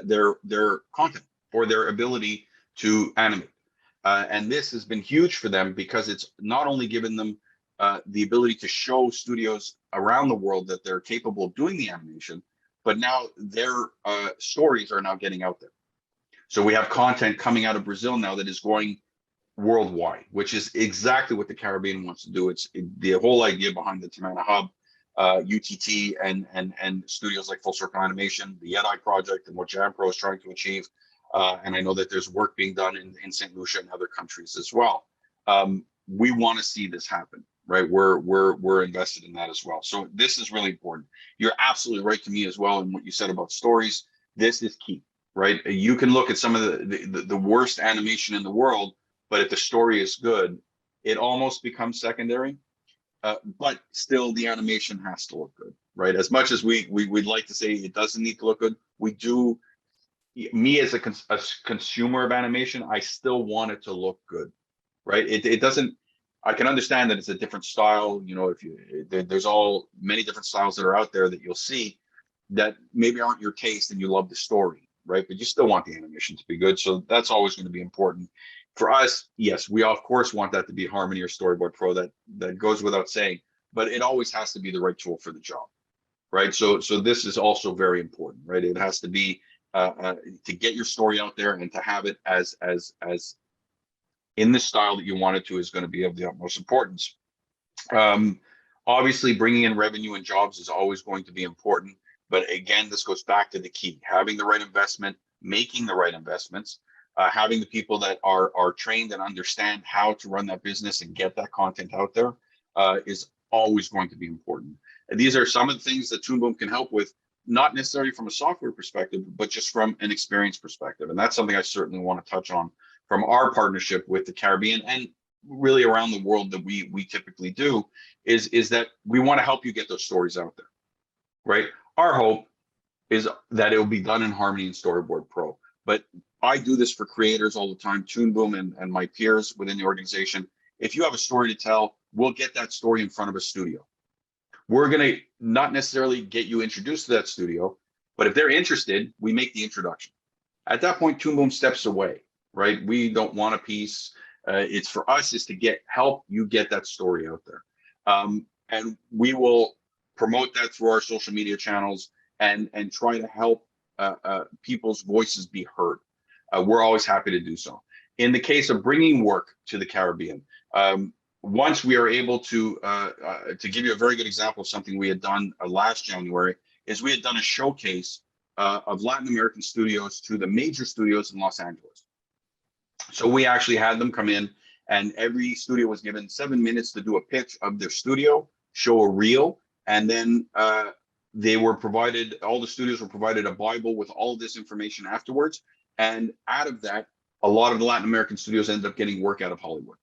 their content or their ability to animate. And this has been huge for them because it's not only given them the ability to show studios around the world that they're capable of doing the animation, but now their stories are now getting out there. So we have content coming out of Brazil now that is going worldwide, which is exactly what the Caribbean wants to do. It's the whole idea behind the Tamana Hub, UTT, and studios like Full Circle Animation, the Yeti Project, and what JAMPRO is trying to achieve. And I know that there's work being done in St. Lucia and other countries as well. We want to see this happen, right? We're invested in that as well. So this is really important. You're absolutely right, to me as well, in what you said about stories. This is key, right? You can look at some of the worst animation in the world, but if the story is good, it almost becomes secondary. But still, the animation has to look good, right? As much as we'd like to say it doesn't need to look good, we do. Me as a consumer of animation, I still want it to look good, right? It doesn't. I can understand that it's a different style. You know, there's many different styles that are out there that you'll see that maybe aren't your taste, and you love the story, right? But you still want the animation to be good. So that's always going to be important. For us, yes, we of course want that to be Harmony or Storyboard Pro. That goes without saying, but it always has to be the right tool for the job, right? So this is also very important, right? It has to be to get your story out there and to have it as in the style that you want it to is going to be of the utmost importance. Obviously, bringing in revenue and jobs is always going to be important. But again, this goes back to the key: having the right investment, making the right investments. Having the people that are trained and understand how to run that business and get that content out there is always going to be important. And these are some of the things that Toon Boom can help with, not necessarily from a software perspective, but just from an experience perspective. And that's something I certainly want to touch on from our partnership with the Caribbean and really around the world that we typically do, is that we want to help you get those stories out there, right? Our hope is that it will be done in Harmony and Storyboard Pro. But I do this for creators all the time, Toon Boom and my peers within the organization. If you have a story to tell, we'll get that story in front of a studio. We're going to not necessarily get you introduced to that studio, but if they're interested, we make the introduction. At that point, Toon Boom steps away, right? We don't want a piece. It's for us is to help you get that story out there. And we will promote that through our social media channels and try to help people's voices be heard. We're always happy to do so. In the case of bringing work to the Caribbean, once we are able to give you a very good example of something we had done last January, is we had done a showcase of Latin American studios to the major studios in Los Angeles. So we actually had them come in, and every studio was given 7 minutes to do a pitch of their studio, show a reel, and then they were provided, all the studios were provided a Bible with all of this information afterwards. And out of that, a lot of the Latin American studios ended up getting work out of Hollywood.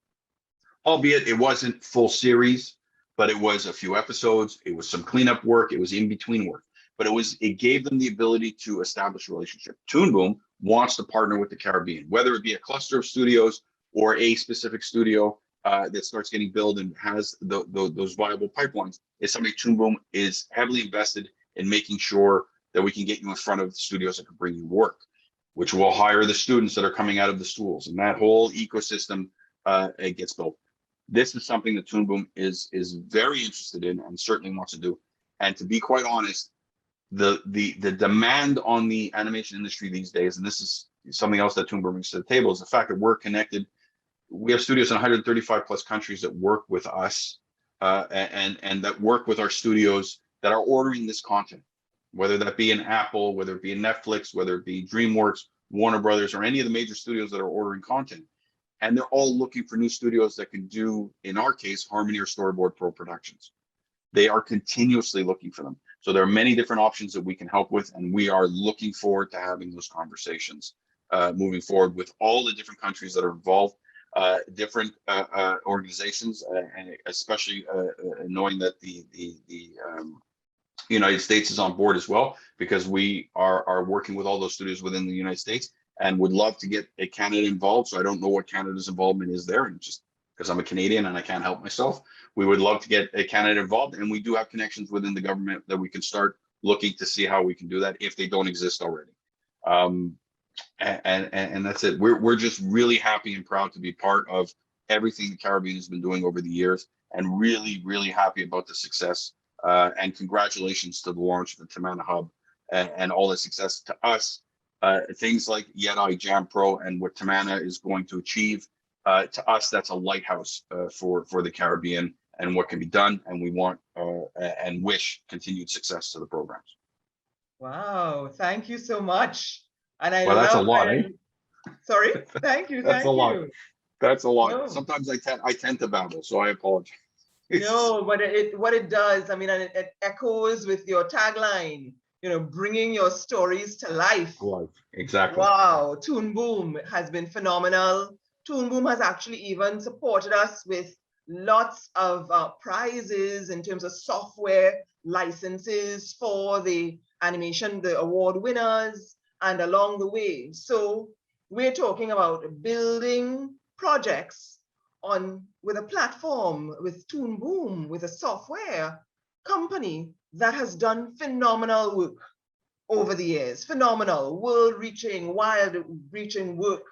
Albeit it wasn't full series, but it was a few episodes. It was some cleanup work. It was in between work, but it gave them the ability to establish a relationship. Toon Boom wants to partner with the Caribbean, whether it be a cluster of studios or a specific studio that starts getting built and has those viable pipelines. Is somebody Toon Boom is heavily invested in making sure that we can get you in front of the studios that can bring you work, which will hire the students that are coming out of the schools, and that whole ecosystem it gets built. This is something that Toon Boom is very interested in and certainly wants to do. And to be quite honest, the demand on the animation industry these days, and this is something else that Toon Boom brings to the table, is the fact that we're connected. We have studios in 135 plus countries that work with us and that work with our studios that are ordering this content. whether that be an Apple, whether it be a Netflix, whether it be DreamWorks, Warner Brothers, or any of the major studios that are ordering content. And they're all looking for new studios that can do, in our case, Harmony or Storyboard Pro productions. They are continuously looking for them. So there are many different options that we can help with, and we are looking forward to having those conversations moving forward with all the different countries that are involved, different organizations, and especially knowing that the United States is on board as well, because we are working with all those studios within the United States and would love to get a Canada involved. So I don't know what Canada's involvement is there, and just because I'm a Canadian and I can't help myself, we would love to get a Canada involved, and we do have connections within the government that we can start looking to see how we can do that if they don't exist already. And that's it. We're just really happy and proud to be part of everything the Caribbean has been doing over the years, and really, really happy about the success. And congratulations to the launch of the Tamana Hub and all the success to us. Things like Yeti JAMPRO and what Tamana is going to achieve, to us, that's a lighthouse for the Caribbean and what can be done. And we want and wish continued success to the programs. Wow, thank you so much. And I well, that's a love lot, when... Sorry, thank you. That's thank a lot. you. That's a lot. No. Sometimes I tend to babble, so I apologize. No, but what it does, I mean, and it echoes with your tagline, you know, bringing your stories to life. Exactly. Wow, Toon Boom has been phenomenal. Toon Boom has actually even supported us with lots of prizes in terms of software licenses for the animation, the award winners, and along the way. So we're talking about building projects with a platform, with Toon Boom, with a software company that has done phenomenal work over the years, phenomenal, world-reaching, wild-reaching work.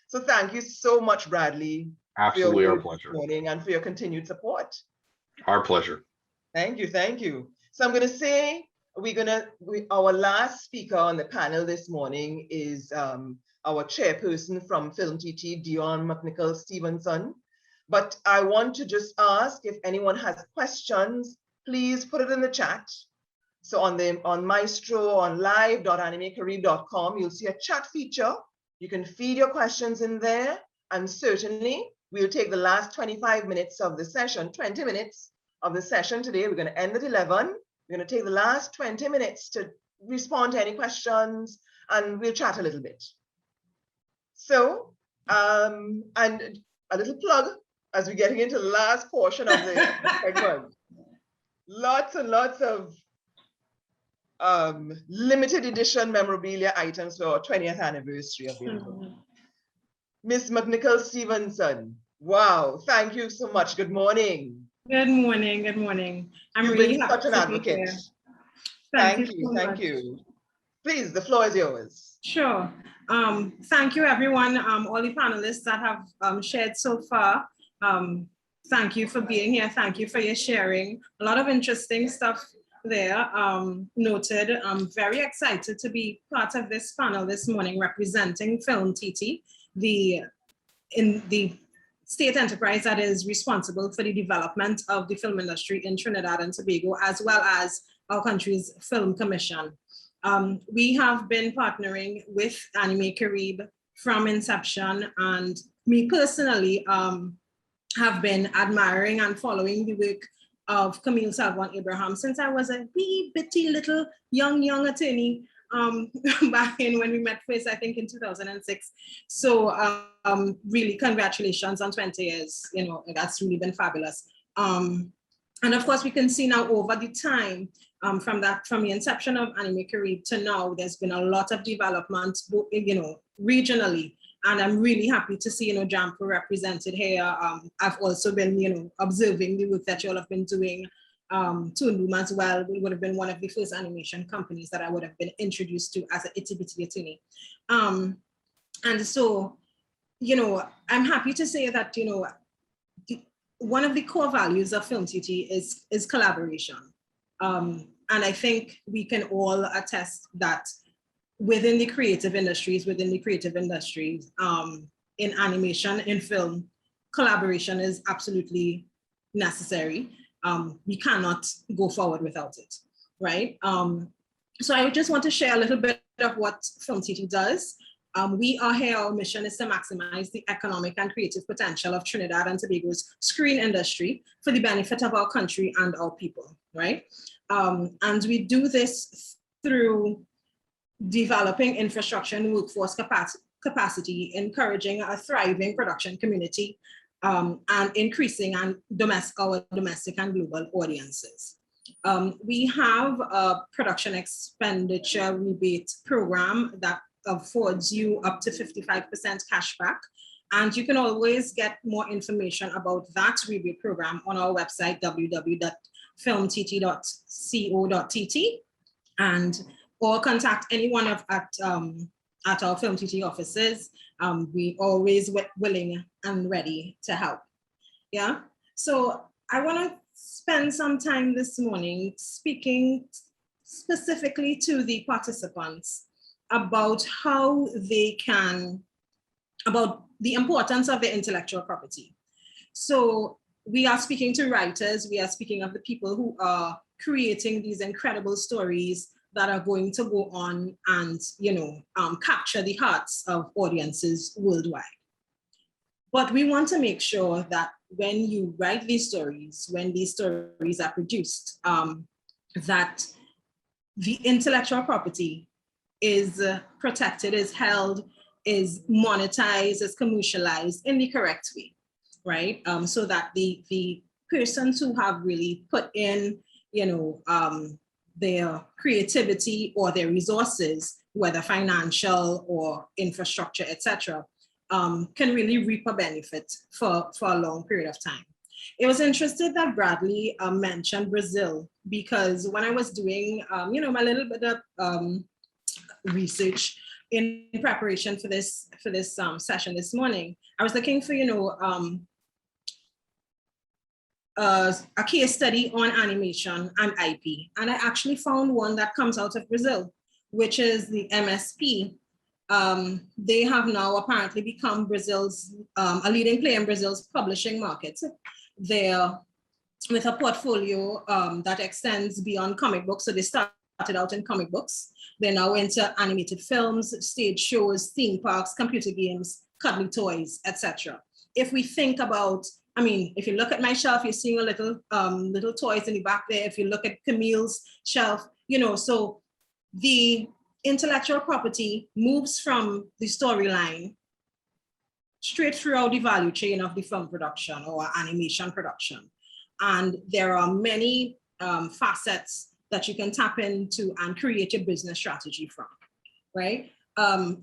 So thank you so much, Bradley. Absolutely, our pleasure. Morning, and for your continued support. Our pleasure. Thank you, thank you. So I'm going to say, our last speaker on the panel this morning is our chairperson from FilmTT, Dionne Stephenson. But I want to just ask if anyone has questions, please put it in the chat. So on Maestro, on live.animecaribe.com, you'll see a chat feature. You can feed your questions in there, and certainly we'll take the last 25 minutes of the session, 20 minutes of the session today. We're going to end at 11. We're going to take the last 20 minutes to respond to any questions, and we'll chat a little bit. So, and a little plug as we're getting into the last portion of the segment. Lots and lots of limited edition memorabilia items for our 20th anniversary available. Miss Nicol Stephenson, wow, thank you so much. Good morning. Good morning, good morning. You've been such an advocate. Thank you, thank you. Please, the floor is yours. Sure. Thank you, everyone, all the panelists that have shared so far. Thank you for being here. Thank you for your sharing. A lot of interesting stuff there noted. I'm very excited to be part of this panel this morning representing FilmTT, the state enterprise that is responsible for the development of the film industry in Trinidad and Tobago, as well as our country's film commission. We have been partnering with Animae Caribe from inception, and me personally have bin admiring and following the work of Camille, Selvon, Abraham since I was a wee bitty little young attorney back in when we met first, I think in 2006. So really congratulations on 20 years, you know, that's really been fabulous. And of course we can see now over the time from the inception of Animae Caribe to now, there's been a lot of development, you know, regionally. And I'm really happy to see, you know, JAMPRO represented here. I've also been, you know, observing the work that you all have been doing. Toon Boom as well. We would have been one of the first animation companies that I would have been introduced to as an itty-bitty attorney. And so, you know, I'm happy to say that, you know, one of the core values of FilmTT is collaboration. And I think we can all attest that within the creative industries, in animation, in film, collaboration is absolutely necessary. We cannot go forward without it, right? So I just want to share a little bit of what FilmTT does. We are here, our mission is to maximize the economic and creative potential of Trinidad and Tobago's screen industry for the benefit of our country and our people, right? And we do this through developing infrastructure and workforce capacity, encouraging a thriving production community, and increasing our domestic and global audiences. We have a production expenditure rebate program that affords you up to 55% cashback. And you can always get more information about that rebate program on our website, www.filmtt.co.tt, and or contact any one of at our FilmTT offices. We always willing and ready to help. Yeah. So I want to spend some time this morning speaking specifically to the participants about how they can, about the importance of the intellectual property. So we are speaking to writers, we are speaking of the people who are creating these incredible stories that are going to go on and, you know, capture the hearts of audiences worldwide. But we want to make sure that when you write these stories, when these stories are produced, that the intellectual property is protected, is held, is monetized, is commercialized in the correct way, right? So that the persons who have really put in, you know, their creativity or their resources, whether financial or infrastructure, etc., can really reap a benefit for a long period of time. It was interesting that Bradley mentioned Brazil, because when I was doing, you know, my little bit of research in preparation for this session this morning, I was looking for, you know, a case study on animation and IP, and I actually found one that comes out of Brazil, which is the MSP. They have now apparently become Brazil's a leading player in Brazil's publishing market. They're with a portfolio that extends beyond comic books. So they started out in comic books. They're now into animated films, stage shows, theme parks, computer games, cuddly toys, etc. If we think about, I mean, if you look at my shelf, you're seeing a little toys in the back there. If you look at Camille's shelf, you know, so the intellectual property moves from the storyline straight throughout the value chain of the film production or animation production. And there are many facets that you can tap into and create your business strategy from, right?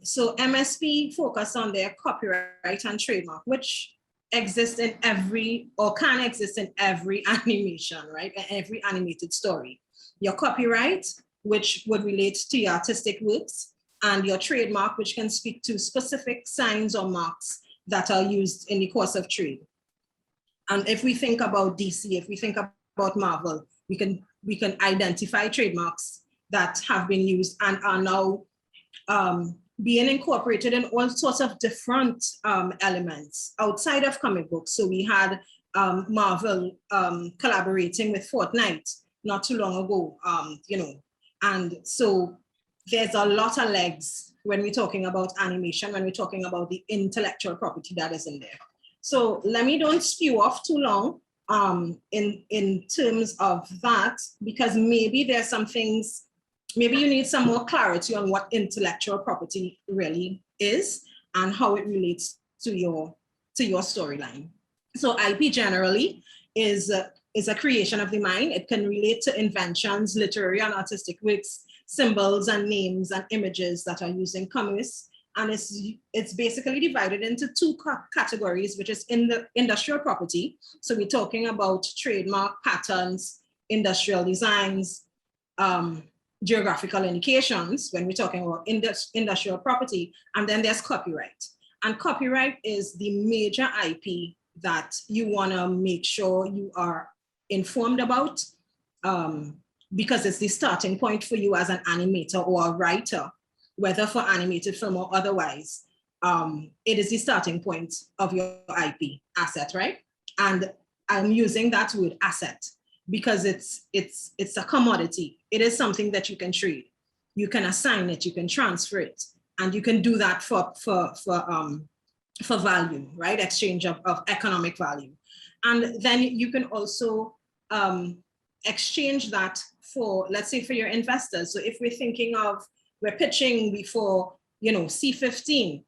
So MSP focus on their copyright and trademark, which exists in every, or can exist in every animation, right? Every animated story. Your copyright, which would relate to your artistic works, and your trademark, which can speak to specific signs or marks that are used in the course of trade. And if we think about DC, if we think about Marvel, we can identify trademarks that have been used and are now being incorporated in all sorts of different elements outside of comic books. So we had Marvel collaborating with Fortnite not too long ago, you know, and so there's a lot of legs when we're talking about animation, when we're talking about the intellectual property that is in there. So let me don't spew off too long in terms of that, because maybe there's some things, maybe you need some more clarity on what intellectual property really is and how it relates to your storyline. So IP generally is a creation of the mind. It can relate to inventions, literary and artistic works, symbols and names and images that are used in commerce. And it's basically divided into two categories, which is in the industrial property. So we're talking about trademark, patents, industrial designs, geographical indications when we're talking about industrial property. And then there's copyright. And copyright is the major IP that you want to make sure you are informed about, because it's the starting point for you as an animator or a writer, whether for animated film or otherwise. It is the starting point of your IP asset, right? And I'm using that word asset because it's a commodity. It is something that you can trade. you can assign it, you can transfer it, and you can do that for value, right? Exchange of economic value. And then you can also exchange that for, let's say, for your investors. So if we're thinking of, we're pitching before, you know, C15,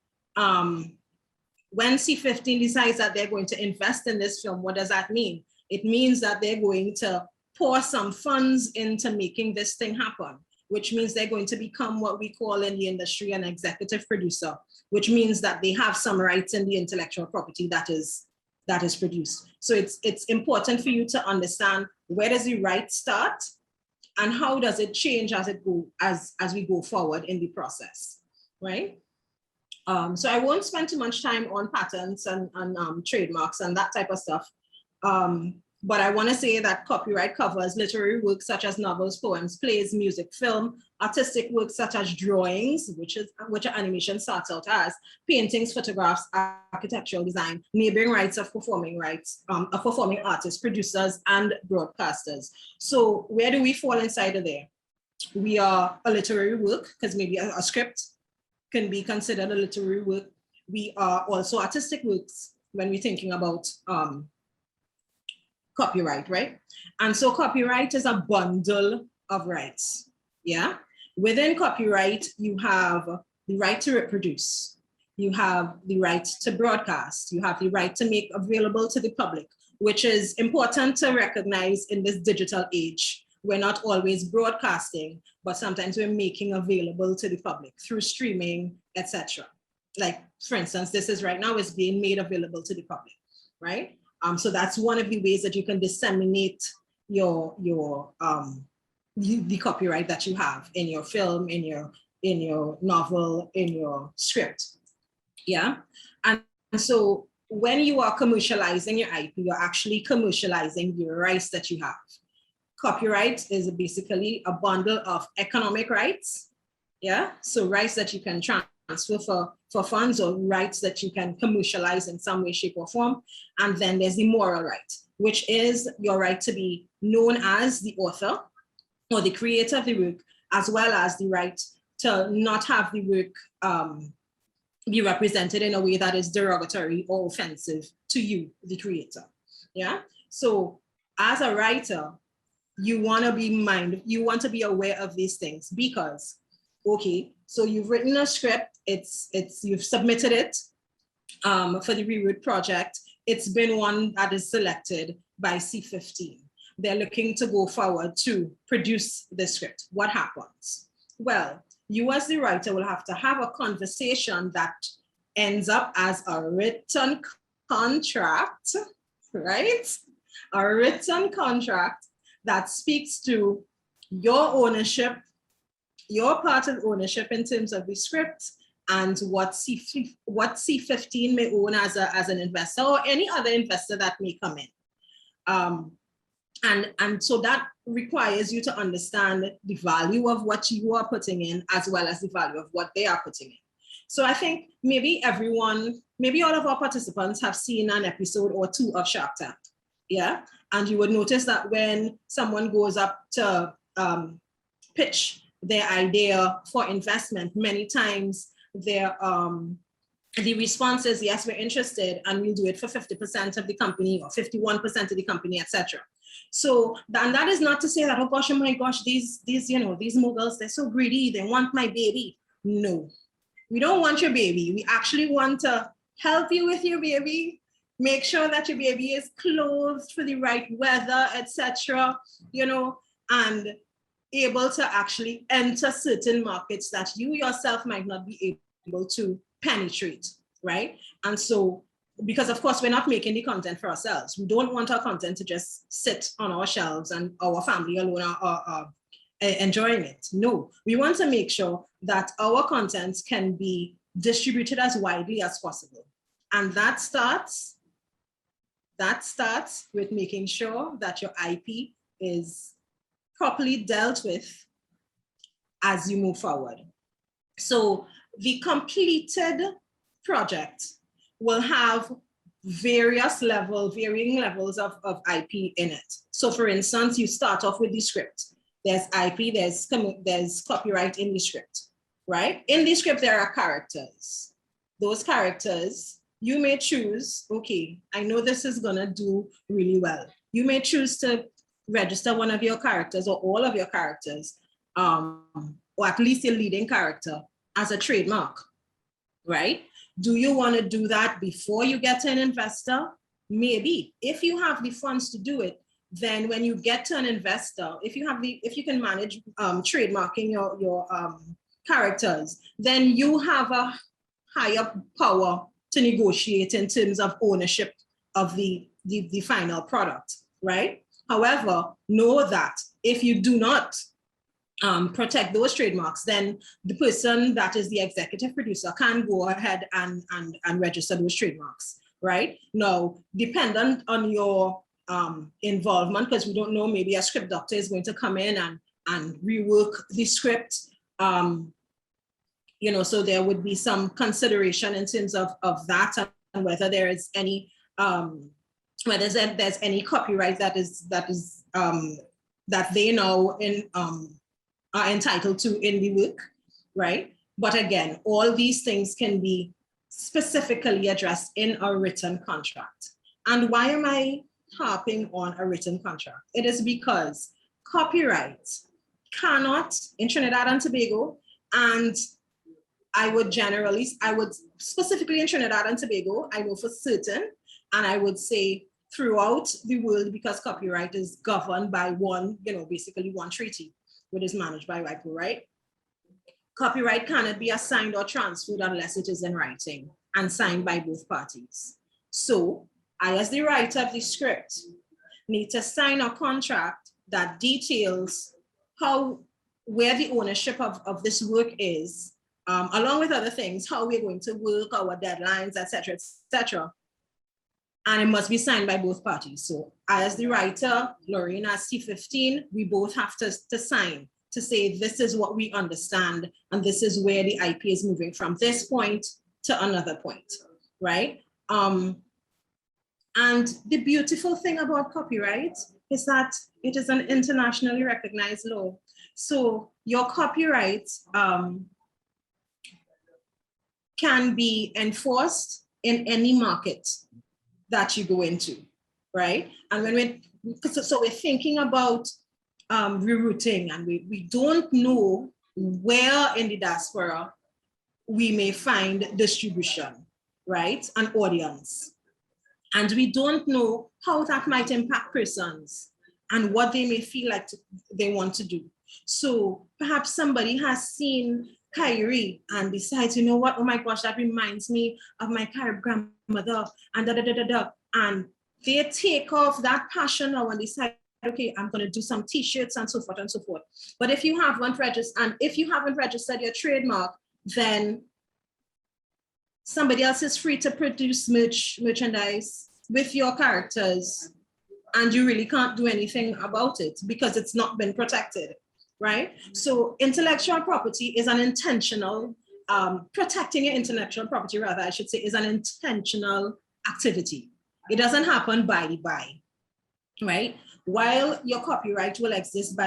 when C15 decides that they're going to invest in this film, what does that mean? It means that they're going to pour some funds into making this thing happen, which means they're going to become what we call in the industry an executive producer, which means that they have some rights in the intellectual property that is produced. So it's important for you to understand, where does the right start and how does it change as we go forward in the process, right? So I won't spend too much time on patents and trademarks and that type of stuff. But I want to say that copyright covers literary works such as novels, poems, plays, music, film, artistic works such as drawings, which animation starts out as, paintings, photographs, architectural design, neighboring rights of performing artists, producers, and broadcasters. So where do we fall inside of there? We are a literary work, because maybe a script can be considered a literary work. We are also artistic works when we're thinking about copyright, right? And so copyright is a bundle of rights, yeah? Within copyright, you have the right to reproduce, you have the right to broadcast, you have the right to make available to the public, which is important to recognize in this digital age. We're not always broadcasting, but sometimes we're making available to the public through streaming, etc. Like, for instance, this is right now is being made available to the public, right? So that's one of the ways that you can disseminate the copyright that you have in your film, in your novel, in your script, yeah? And so when you are commercializing your IP, you're actually commercializing your rights that you have. Copyright is basically a bundle of economic rights, yeah? So rights that you can transfer for funds, or rights that you can commercialize in some way, shape, or form. And then there's the moral right, which is your right to be known as the author or the creator of the work, as well as the right to not have the work be represented in a way that is derogatory or offensive to you, the creator, yeah? So as a writer, you want to be aware of these things, because, okay, so you've written a script, you've submitted it for the Reroute project. It's been one that is selected by C15. They're looking to go forward to produce the script. What happens? Well, you as the writer will have to have a conversation that ends up as a written contract, right? A written contract that speaks to your ownership, your part of ownership in terms of the script, and what C15 may own as an investor, or any other investor that may come in. And so that requires you to understand the value of what you are putting in, as well as the value of what they are putting in. So I think maybe all of our participants have seen an episode or two of Shark Tank, yeah? And you would notice that when someone goes up to pitch their idea for investment, many times the response is, yes, we're interested, and we'll do it for 50% of the company or 51% of the company, etc. So, and that is not to say that, oh gosh, oh my gosh, these moguls, they're so greedy, they want my baby. No, we don't want your baby. We actually want to help you with your baby, make sure that your baby is clothed for the right weather, etc., and able to actually enter certain markets that you yourself might not be able to penetrate, right? And so, because of course, we're not making the content for ourselves. We don't want our content to just sit on our shelves and our family alone are enjoying it. No, we want to make sure that our content can be distributed as widely as possible. And that starts with making sure that your IP is properly dealt with as you move forward. So the completed project will have varying levels of IP in it. So for instance, you start off with the script. there's IP, there's copyright in the script, right? In the script, there are characters. Those characters, you may choose, okay, I know this is gonna do really well. You may choose to register one of your characters or all of your characters, or at least your leading character as a trademark, right? Do you wanna do that before you get to an investor? Maybe. If you have the funds to do it, then when you get to an investor, if you can manage trademarking your characters, then you have a higher power to negotiate in terms of ownership of the final product, right? However, know that if you do not protect those trademarks, then the person that is the executive producer can go ahead and register those trademarks, right? Now, dependent on your involvement, because we don't know, maybe a script doctor is going to come in and rework the script, you know, so there would be some consideration in terms of that, and whether there is any whether there's any copyright that they know are entitled to in the work, right? But again, all these things can be specifically addressed in a written contract. And why am I harping on a written contract? It is because copyright cannot, in Trinidad and Tobago, and I would specifically in Trinidad and Tobago, I know for certain, and I would say throughout the world, because copyright is governed by one, you know, basically one treaty, which is managed by WIPO, right? Copyright cannot be assigned or transferred unless it is in writing and signed by both parties. So I, as the writer of the script, need to sign a contract that details where the ownership of this work is, along with other things, how we're going to work, our deadlines, etc., etc. And it must be signed by both parties. So I, as the writer, Lorraine as T15, we both have to sign to say this is what we understand and this is where the IP is moving from this point to another point, right? And the beautiful thing about copyright is that it is an internationally recognized law. So your copyright can be enforced in any market that you go into, right? And when we're thinking about rerouting, and we don't know where in the diaspora we may find distribution, right? An audience. And we don't know how that might impact persons and what they may feel like they want to do. So perhaps somebody has seen Kyrie and decides, you know what, oh my gosh, that reminds me of my Carib grandmother, and and they take off that passion now and decide, okay, I'm going to do some t-shirts and so forth and so forth. But if you haven't registered your trademark, then somebody else is free to produce merchandise with your characters, and you really can't do anything about it because it's not been protected, right? So intellectual property is an intentional, protecting your intellectual property, rather, I should say, is an intentional activity. It doesn't happen by the by, right? While your copyright will exist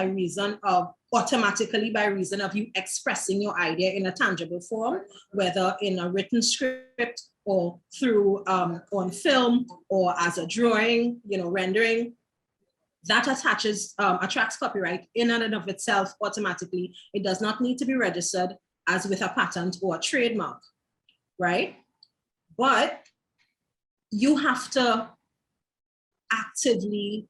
automatically by reason of you expressing your idea in a tangible form, whether in a written script or through on film or as a drawing, you know, rendering, that attracts copyright in and of itself automatically. It does not need to be registered as with a patent or a trademark, right? But you have to actively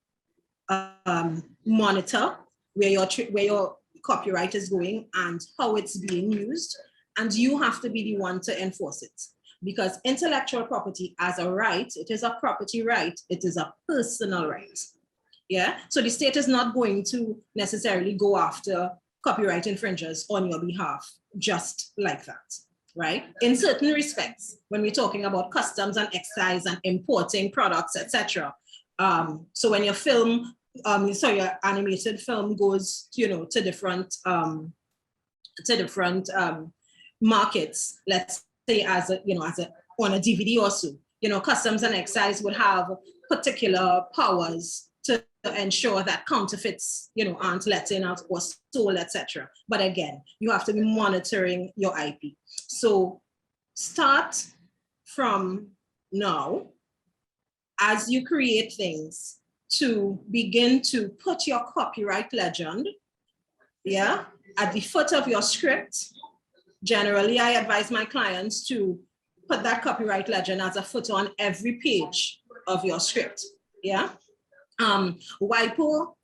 monitor where your copyright is going and how it's being used, and you have to be the one to enforce it. Because intellectual property as a right, it is a property right, it is a personal right. Yeah, so the state is not going to necessarily go after copyright infringers on your behalf just like that, right? In certain respects, when we're talking about customs and excise and importing products, etc. So when your film, your animated film goes, you know, to different markets, let's say on a DVD or so, you know, customs and excise would have particular powers to ensure that counterfeits, aren't let in or sold, etc. But again, you have to be monitoring your IP. So start from now, as you create things, to begin to put your copyright legend, at the foot of your script. Generally, I advise my clients to put that copyright legend as a footer on every page of your script, WIPO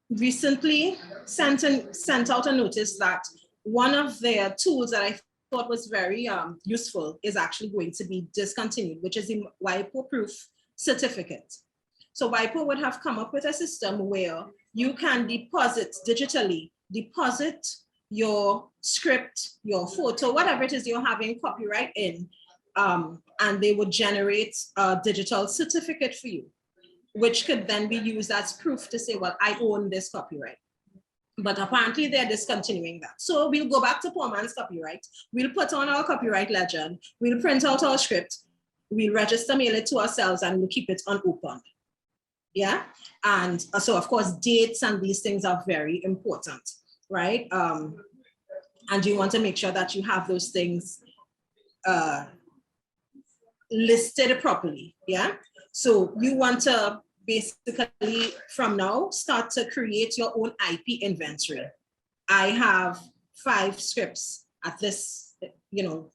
recently sent out a notice that one of their tools that I thought was very useful is actually going to be discontinued, which is the WIPO proof certificate. So WIPO would have come up with a system where you can digitally deposit your script, your photo, whatever it is you're having copyright in, and they would generate a digital certificate for you, which could then be used as proof to say, well, I own this copyright. But apparently they're discontinuing that. So we'll go back to poor man's copyright. We'll put on our copyright legend. We'll print out our script. We'll register, mail it to ourselves, and we'll keep it unopened. And so of course, dates and these things are very important, right? And you want to make sure that you have those things listed properly, So you want to basically, from now, start to create your own IP inventory. I have 5 scripts at this,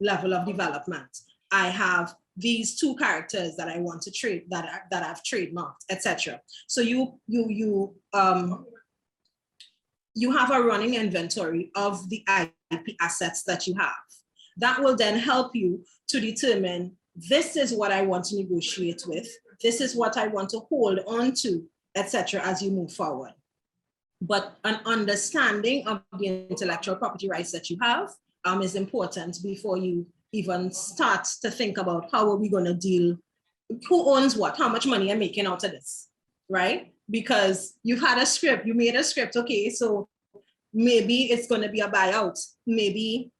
level of development. I have these 2 characters that I want to trade, that I've trademarked, etc. So you have a running inventory of the IP assets that you have. That will then help you to determine, this is what I want to negotiate with, this is what I want to hold on to, etc. as you move forward. But an understanding of the intellectual property rights that you have is important before you even start to think about how are we going to deal, who owns what, how much money I'm making out of this, right? Because you've had a script, you made a script, okay, so maybe it's going to be a buyout. Maybe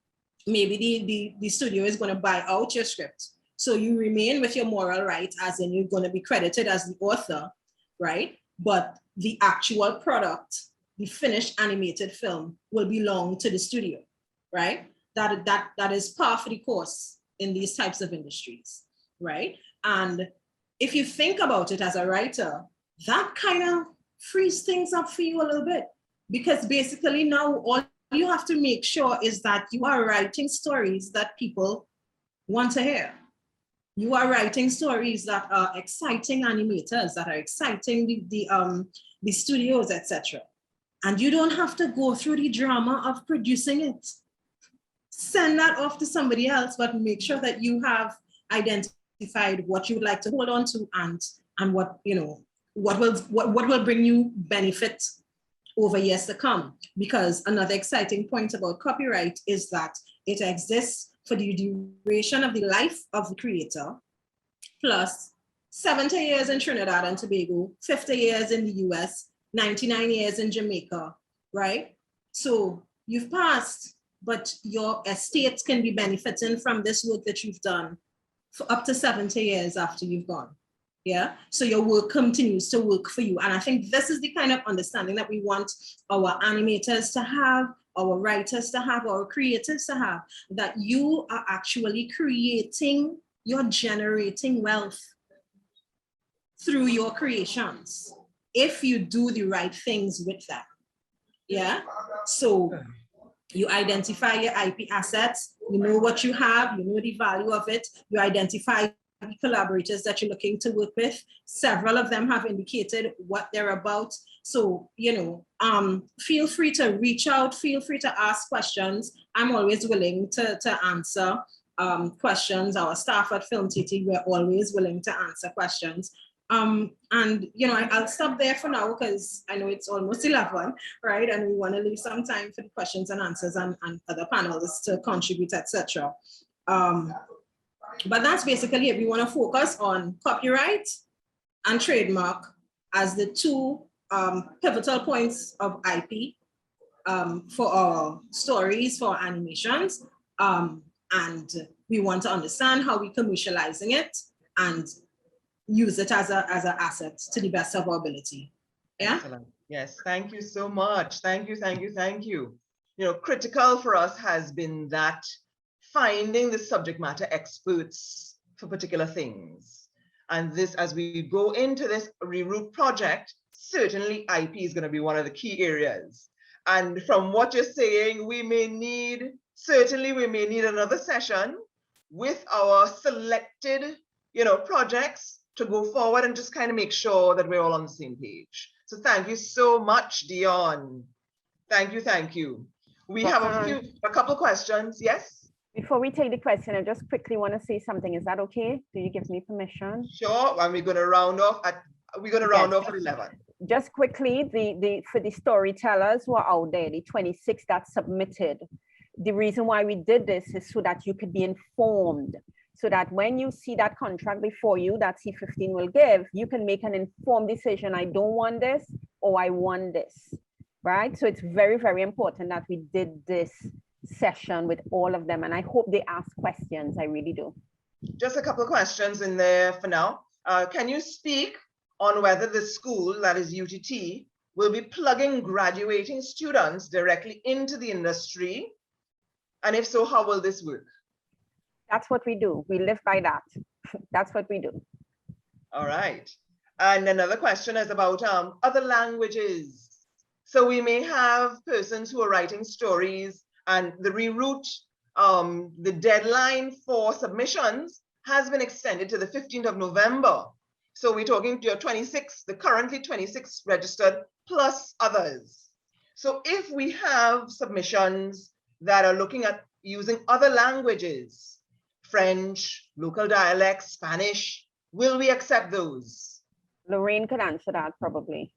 the studio is going to buy out your script. So you remain with your moral right, as in you're going to be credited as the author, right? But the actual product, the finished animated film, will belong to the studio, right? That is par for the course in these types of industries, right? And if you think about it as a writer, that kind of frees things up for you a little bit, because basically now all you have to make sure is that you are writing stories that people want to hear. You are writing stories that are exciting animators, that are exciting the studios, etc. And you don't have to go through the drama of producing it. Send that off to somebody else, but make sure that you have identified what you would like to hold on to, and what will bring you benefit over years to come. Because another exciting point about copyright is that it exists for the duration of the life of the creator, plus 70 years in Trinidad and Tobago, 50 years in the US, 99 years in Jamaica, right? So you've passed, but your estate can be benefiting from this work that you've done for up to 70 years after you've gone. So your work continues to work for you. And I think this is the kind of understanding that we want our animators to have, our writers to have, our creatives to have, that you are actually creating, you're generating wealth through your creations, if you do the right things with them. So you identify your IP assets, you know what you have, you know the value of it, you identify the collaborators that you're looking to work with. Several of them have indicated what they're about. So, feel free to reach out, feel free to ask questions. I'm always willing to answer questions. Our staff at FilmTT, we're always willing to answer questions. I'll stop there for now because I know it's almost 11, right? And we want to leave some time for the questions and answers and other panelists to contribute, etc. But that's basically it. We want to focus on copyright and trademark as the 2 pivotal points of IP for our stories, for our animations. And we want to understand how we're commercializing it and use it as an asset to the best of our ability. Yeah. Excellent. Yes, thank you so much. Thank you, thank you, thank you. You know, critical for us has been that finding the subject matter experts for particular things. And this, as we go into this reroute project, certainly IP is going to be one of the key areas. And from what you're saying, we may need another session with our selected, you know, projects to go forward and just kind of make sure that we're all on the same page. So thank you so much, Dionne. Thank you, thank you. We have a couple questions. Yes? Before we take the question, I just quickly want to say something. Is that okay? Do you give me permission? Sure. And we're going to round off at 11. Just quickly, for the storytellers who are out there, the 26 that submitted, the reason why we did this is so that you could be informed, so that when you see that contract before you that C15 will give, you can make an informed decision. I don't want this, or I want this, right? So it's very, very important that we did this session with all of them. And I hope they ask questions. I really do. Just a couple of questions in there for now. Can you speak on whether the school, that is UTT, will be plugging graduating students directly into the industry? And if so, how will this work? That's what we do. We live by that. That's what we do. All right. And another question is about other languages. So we may have persons who are writing stories, and the reroute, the deadline for submissions has been extended to the 15th of November. So we're talking to your 26, the currently 26 registered plus others. So if we have submissions that are looking at using other languages, French, local dialects, Spanish, will we accept those? Lorraine could answer that probably.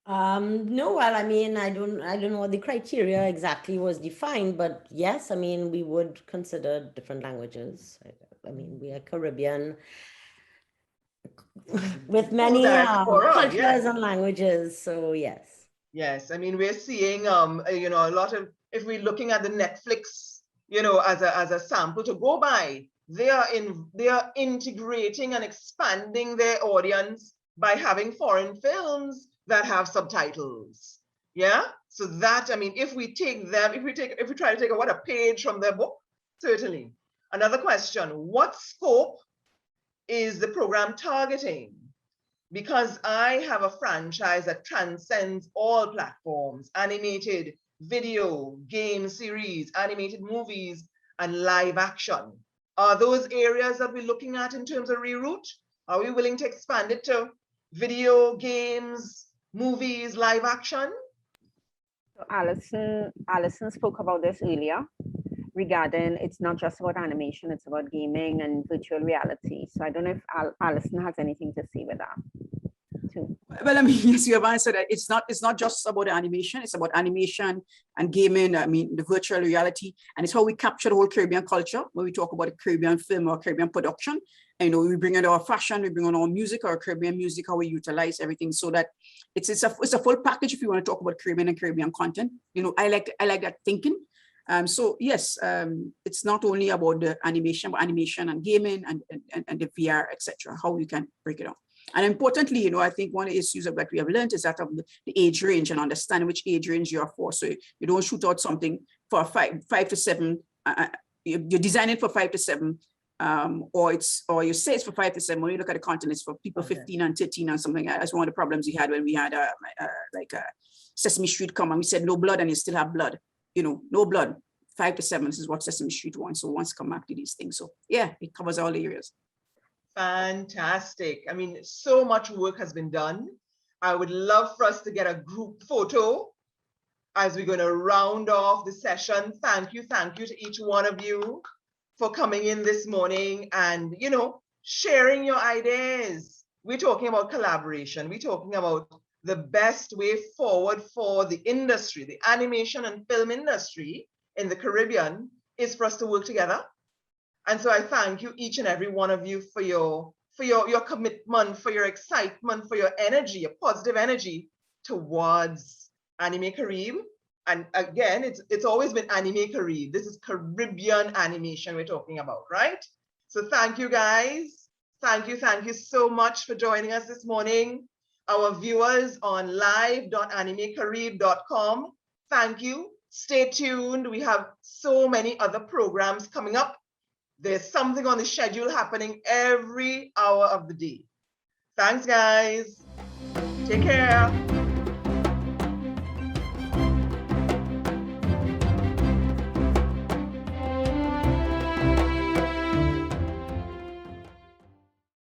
No, well, I mean, I don't know what the criteria exactly was defined, but yes, I mean, we would consider different languages. I mean, we are Caribbean with many cultures and languages, so yes. Yes, I mean, we're seeing, you know, a lot of, if we're looking at the Netflix, you know, as a sample to go by, they are integrating and expanding their audience by having foreign films that have subtitles. Yeah, so that, I mean, if we take them, if we try to take a page from their book, certainly. Another question: what scope is the program targeting? Because I have a franchise that transcends all platforms: animated video, game series, animated movies, and live action. Are those areas that we're looking at in terms of reroute? Are we willing to expand it to video, games, movies, live action? So Allison spoke about this earlier regarding it's not just about animation, it's about gaming and virtual reality. So I don't know if Allison has anything to say with that too. Well, I mean, yes, you have answered that. It's not just about animation, it's about animation and gaming, I mean, the virtual reality, and it's how we capture the whole Caribbean culture when we talk about a Caribbean film or Caribbean production. And, you know, we bring in our fashion, we bring in our music, our Caribbean music, how we utilize everything so that it's a full package if you want to talk about Caribbean and Caribbean content. You know, I like that thinking. So yes, it's not only about the animation, but animation and gaming and the VR, etc. How we can break it down. And importantly, you know, I think one of the issues that we have learned is that of the age range and understanding which age range you are for. So you don't shoot out something for 5 to 7. You're designing for 5 to 7, or you say it's for 5 to 7. When you look at the content, it's for people 15 and 13 and something. That's one of the problems we had when we had Sesame Street come and we said no blood, and you still have blood. You know, no blood. 5 to 7. This is what Sesame Street wants. So wants to come back to these things. So yeah, it covers all the areas. Fantastic. I mean, so much work has been done. I would love for us to get a group photo as we're going to round off the session. Thank you to each one of you for coming in this morning and, you know, sharing your ideas. We're talking about collaboration. We're talking about the best way forward for the industry, the animation and film industry in the Caribbean, is for us to work together. And so I thank you, each and every one of you, for your commitment, for your excitement, for your energy, your positive energy towards Animae Caribe. And again, it's always been Animae Caribe. This is Caribbean animation we're talking about, right? So thank you guys. Thank you so much for joining us this morning. Our viewers on live.animecaribe.com, thank you. Stay tuned. We have so many other programs coming up. There's something on the schedule happening every hour of the day. Thanks, guys. Take care.